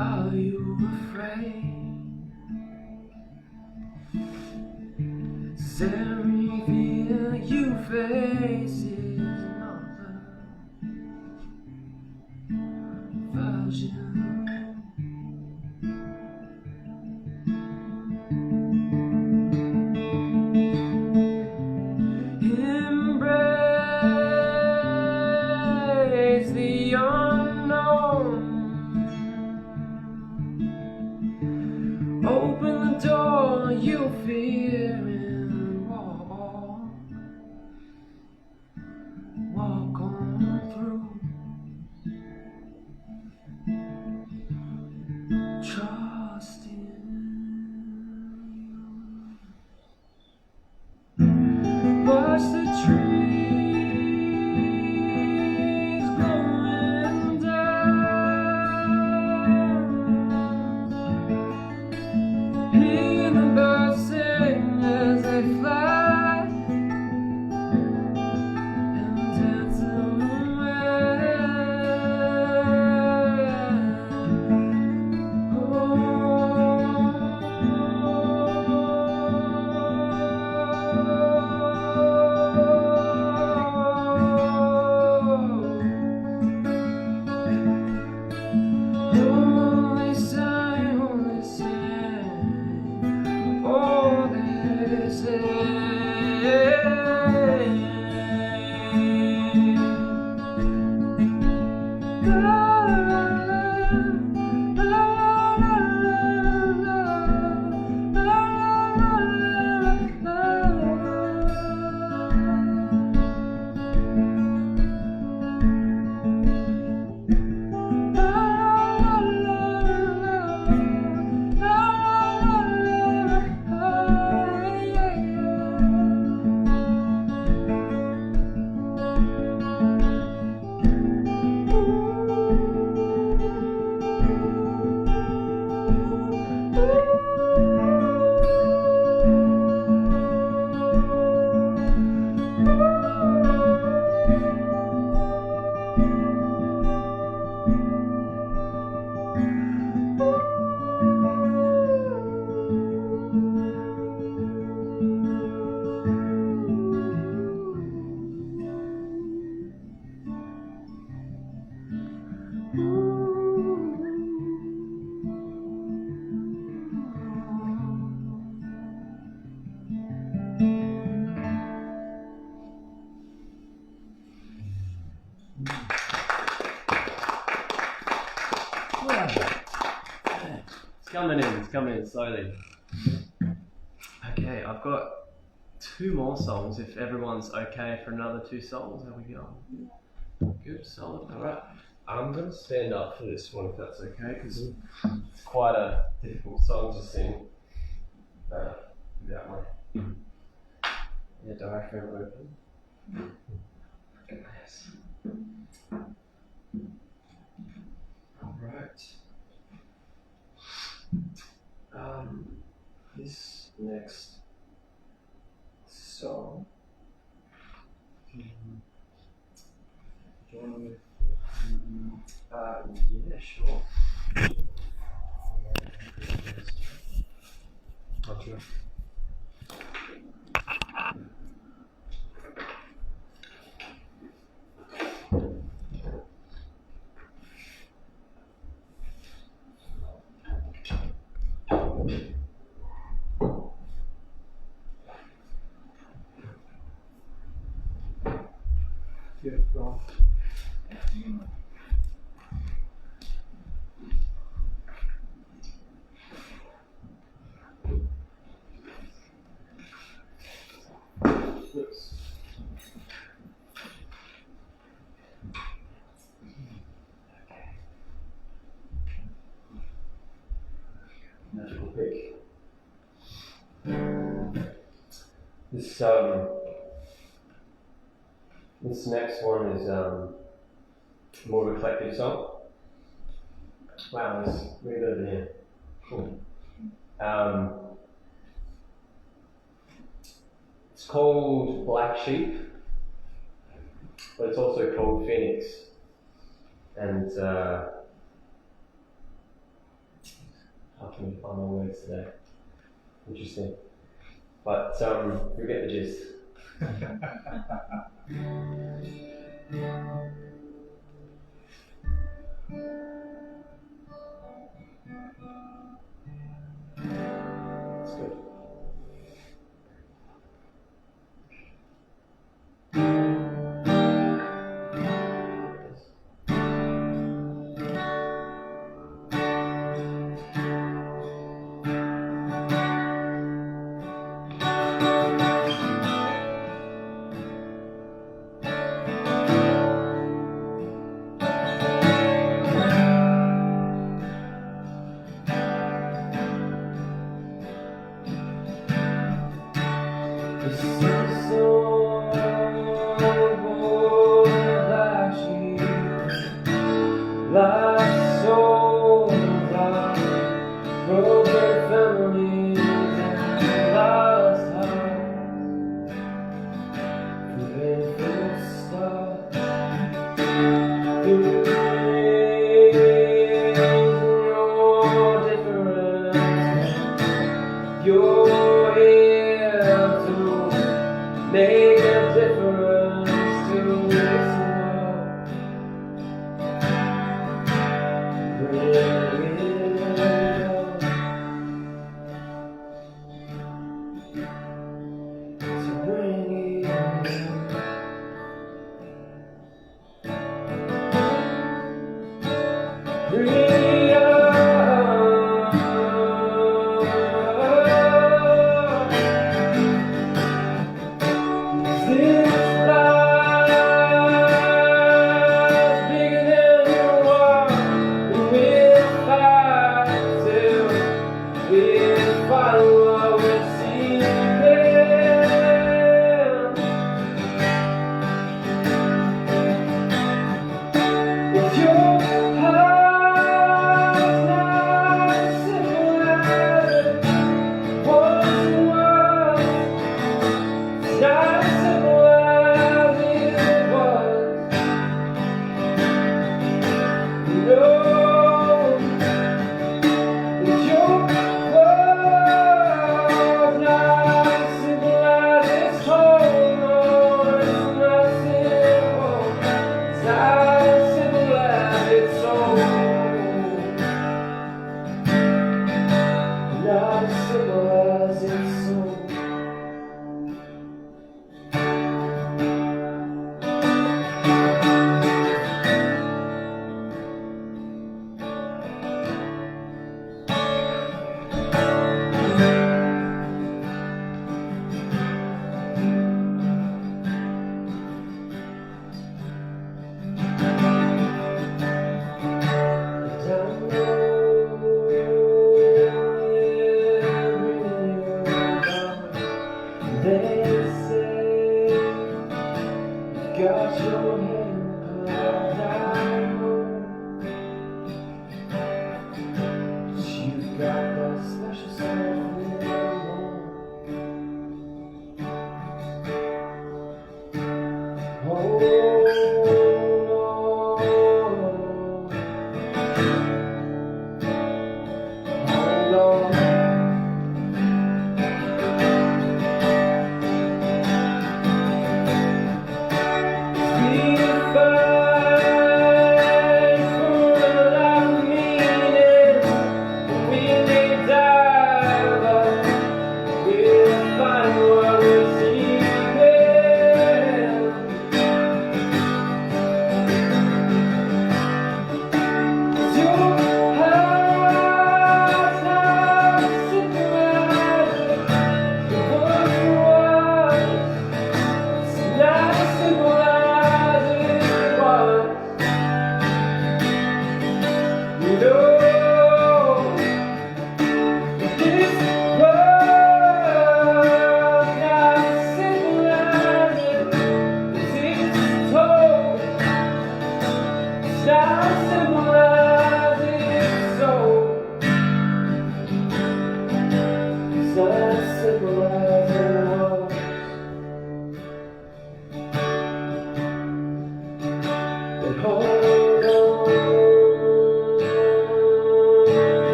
Are you afraid? Staring fear you face is another version. Embrace the unknown. Open the door you fear and walk on through. Trust in you. Watch the trees going down. Hear the birds sing as they fly and dance Only say, all they say. It's coming in slowly. Okay, I've got 2 more songs if everyone's okay for another 2 songs. How we going? Good, solid. Alright. I'm going to stand up for this one if that's okay, because it's quite a difficult song to sing without my diaphragm open. Yes. Alright. This next song, join with, yeah, sure. pick. This next one is more of a collective song. Wow, there's really over here. Cool. It's called Black Sheep, but it's also called Phoenix. And how can we find my words today? Interesting. But you get the gist. That's good.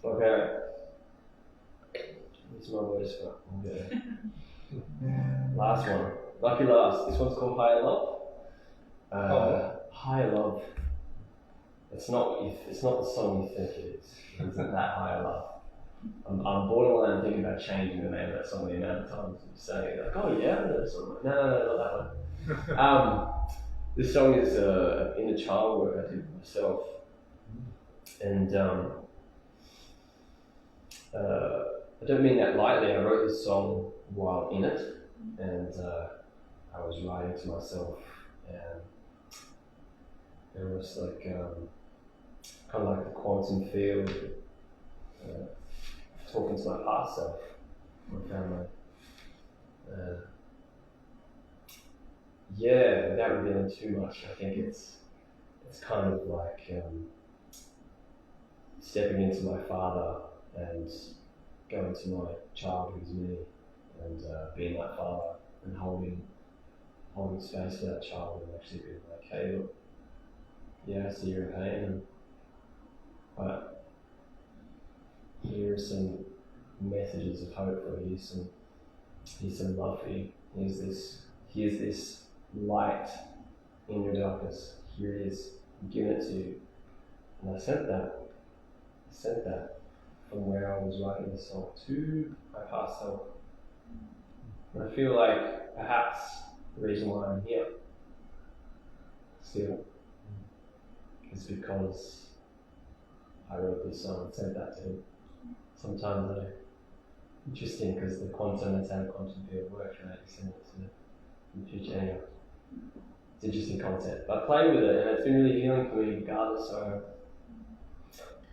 Okay. It's my voice, but okay. Last one. Lucky last. This one's called Higher Love. Higher Love. It's not the song you think it is. It isn't that Higher Love. I'm borderline thinking about changing the name of that song the amount of times I'm saying it. Like, oh yeah, that's song. No, not that one. This song is inner child work I did myself. And I don't mean that lightly. I wrote this song while in it, and I was writing to myself, and it was like kind of like the quantum field, talking to my past self, my family. Yeah, without revealing too much, I think it's kind of like stepping into my father and going to my child who's me, and being that father and holding space for that child and actually being like, hey, look, yeah, I see you're in pain, but here are some messages of hope for you. Here's some love for you. Here's this light in your darkness. Here it is. I'm giving it to you. And I sent that from where I was writing the song to my past self. And I feel like perhaps the reason why I'm here still is because I wrote this song and sent that to him. Sometimes interesting because the quantum, that's how the quantum field works, right? You send it to the future anyway. It's an interesting concept. But I played with it and it's been really healing for me regardless. So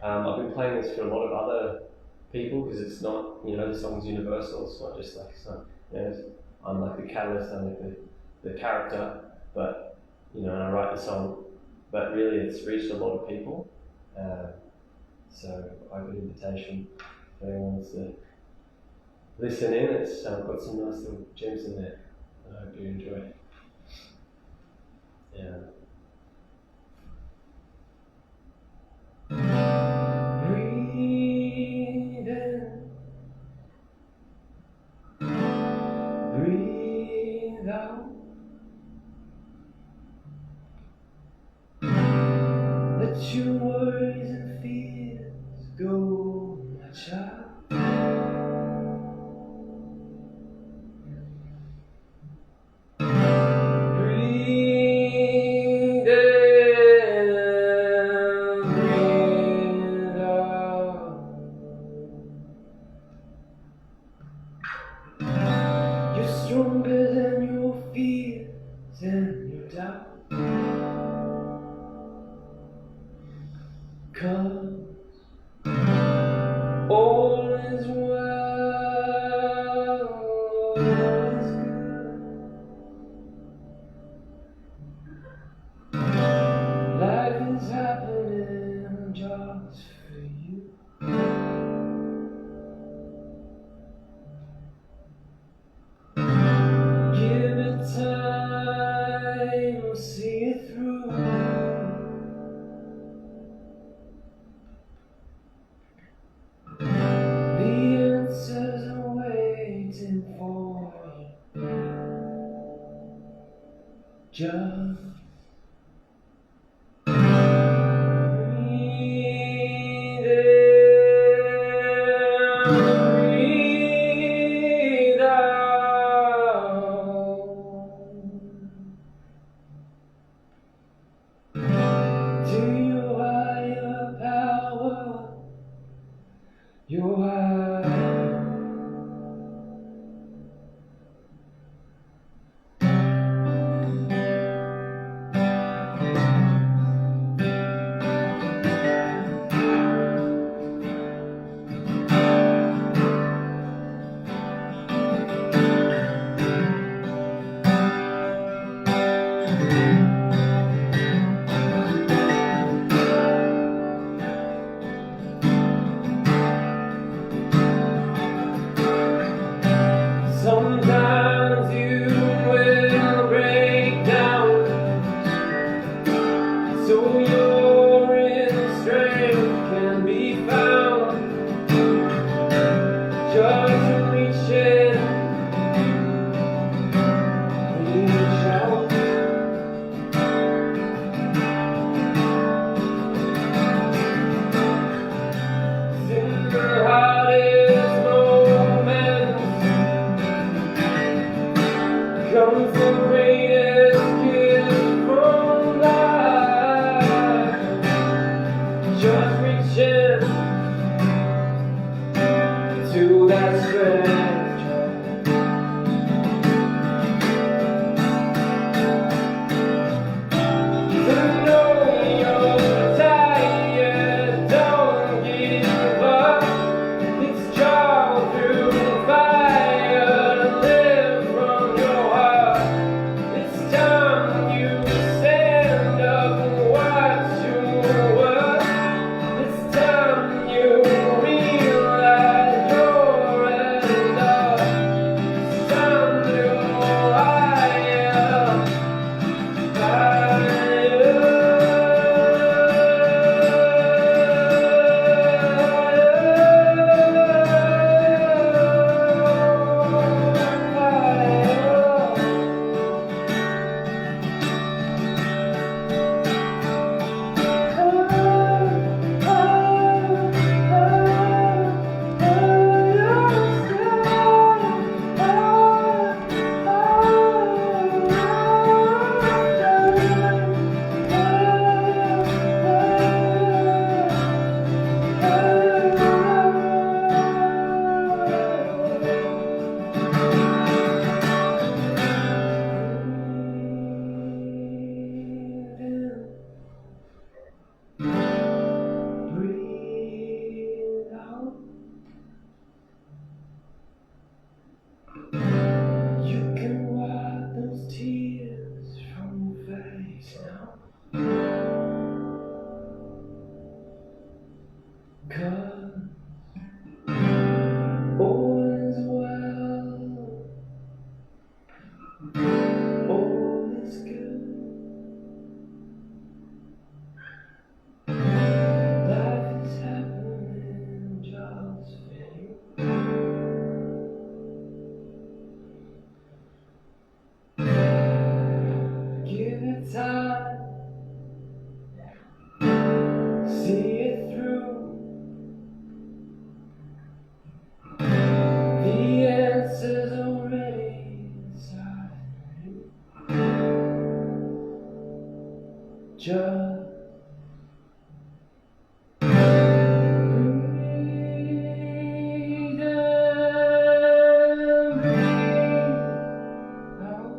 I've been playing this for a lot of other people because it's not, the song's universal. It's not just like, I'm like the catalyst, I'm like the character, but, and I write the song, but really it's reached a lot of people. So open invitation if anyone wants to listen in. It's got some nice little gems in there. I hope you enjoy it. Yeah. Breathe in, breathe out. Let your worries and fears go, my child. Stronger than your fears and your doubt. 'Cause all is well, all is good. Life is happening just for you. Give it time, we'll see it through. The answers are waiting for you. Just your high. just reach in, reach out. In the hardest moments comes the greatest gift from life. Just reach in to that stretch. To know you're tired, don't give up. It's trial through fire, live from your heart. It's time you stand up and watch your work. It's time you realize you're enough. It's time to go higher, breathe out. You can wipe those tears from your face now. 'Cause all is well, all is good. Life is happening just for you. Give it time, see it through. The answer's already inside you. Just breathe in, breathe out.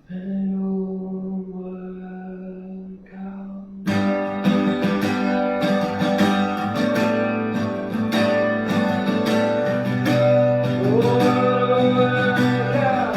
And it'll work out. It'll work out.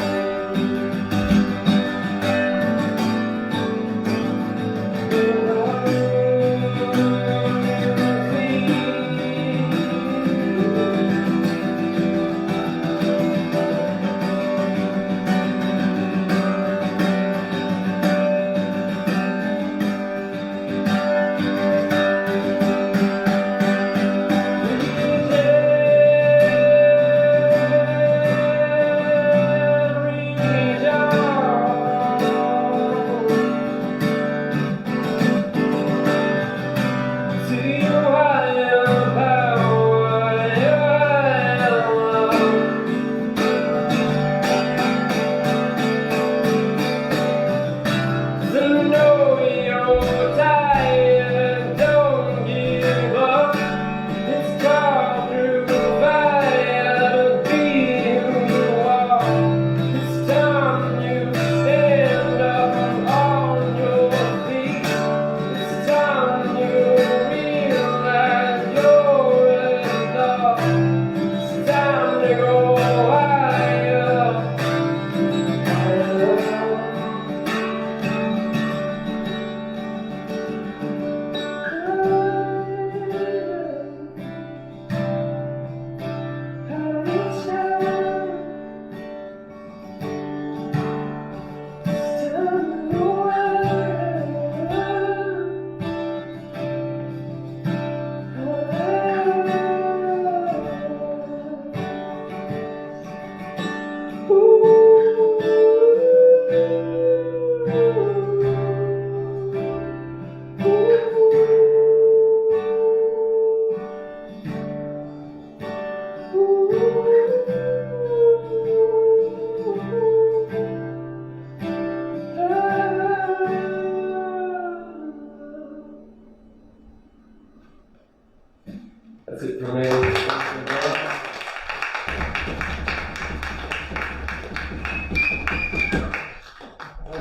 That's it for me. That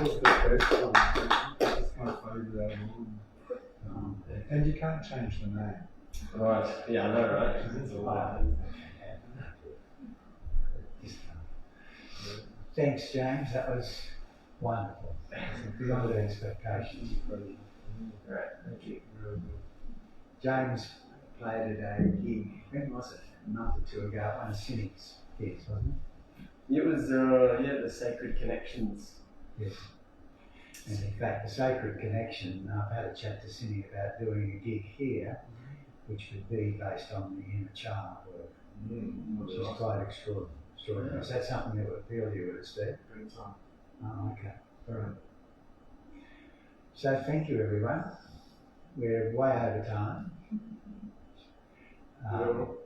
was the best one. That's my favourite out of all. And you can't change the name. Right. Yeah, I know, right? It's a lot. Thanks, James. That was wonderful. Beyond expectations. Right. Thank you. James played at a gig. When was it? A month or two ago at one of Cynic's gigs, wasn't it? It was the Sacred Connections. Yes. And in fact, the Sacred Connection, I've had a chat to Cindy about doing a gig here, which would be based on the inner child work, which is quite extraordinary. Yeah. Is that something that would appeal to you, would it, Steve? Oh, okay. All right. So thank you, everyone. We're way over time.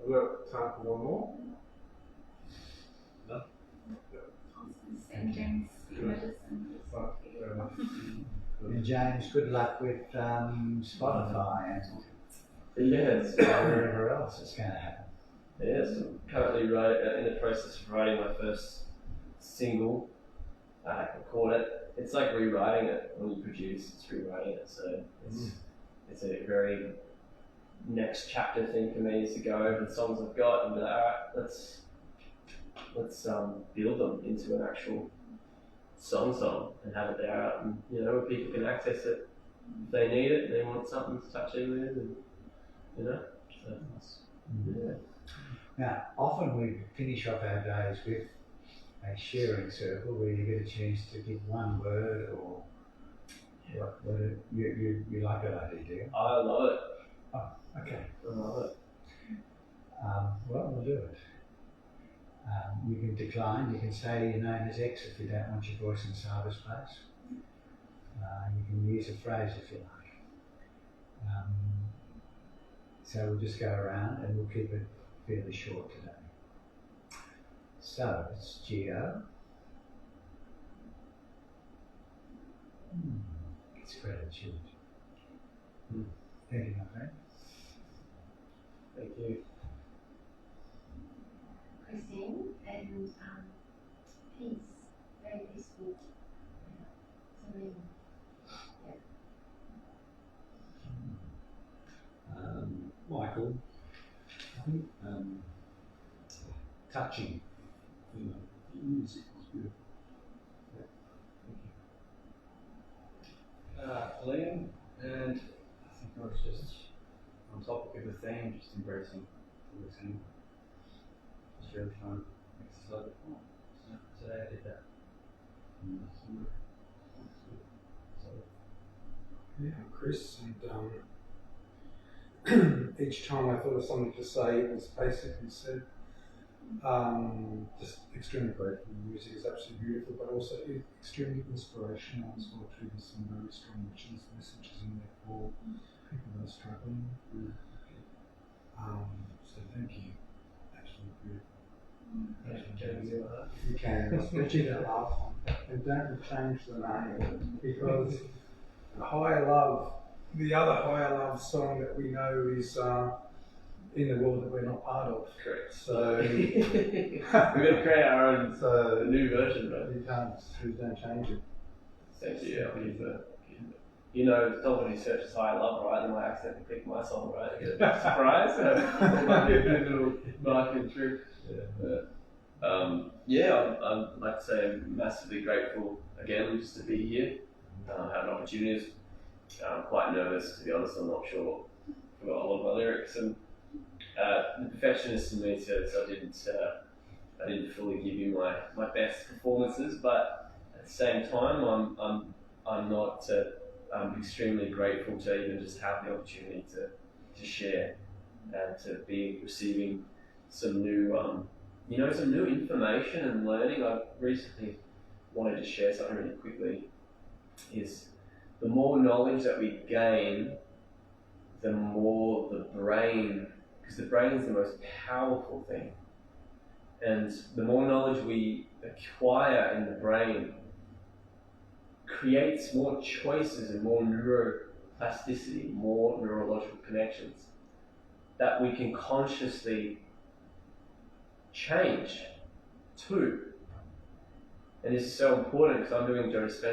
We have time for one more. No? St. James medicine. And James, good luck with Spotify and Yes. wherever else it's going to happen. Yes, I'm currently in the process of writing my first single. I can call it. It's like rewriting it. When you produce, it's rewriting it. So it's a very next chapter thing for me is to go over the songs I've got and be like, all right, let's build them into an actual song and have it there out, and where people can access it if they need it, they want something to touch in with, and so yeah. Now, often we finish off our days with a sharing circle where you get a chance to give one word or what you like that idea, do you? I love it. Oh, okay. I love it. Well, we'll do it. You can decline, you can say your name is X if you don't want your voice in cyberspace. You can use a phrase if you like. So we'll just go around and we'll keep it fairly short today. So it's Geo. It's gratitude. Thank you, my friend. Thank you. Christine, and peace, very peaceful. Serene. Michael, I think touching, the music was beautiful. Liam, and I think I was just on topic of the theme, just embracing listening. Just really trying to exercise it more. So today I did that. Yeah, Chris, and each time I thought of something to say, it was basically said. Just extremely grateful. The music is absolutely beautiful, but also extremely inspirational as well too. There's some very strong messages in there for people that are struggling. So thank you. Absolutely beautiful. You can, especially that last one. And don't change the name because Higher Love, the other Higher Love song that we know is in the world that we're not part of. Correct. So we're going to create our own new version, right? You don't change it. Thank you. Somebody searches Higher Love, right? They might accidentally click my song, right? They get a surprise. It might be a good little marketing trick. I'd like to say I'm massively grateful again just to be here. Have an opportunity. I'm quite nervous, to be honest. I'm not sure. I forgot a lot of my lyrics, and the perfectionist in me says I didn't fully give you my best performances, but at the same time, I'm extremely grateful to even just have the opportunity to share and to be receiving some new some new information and learning. I recently wanted to share something really quickly. Is the more knowledge that we gain, the more the brain, because the brain is the most powerful thing, and the more knowledge we acquire in the brain creates more choices and more neuroplasticity, more neurological connections. that we can consciously change too. And this is so important because I'm doing Joe Dispenza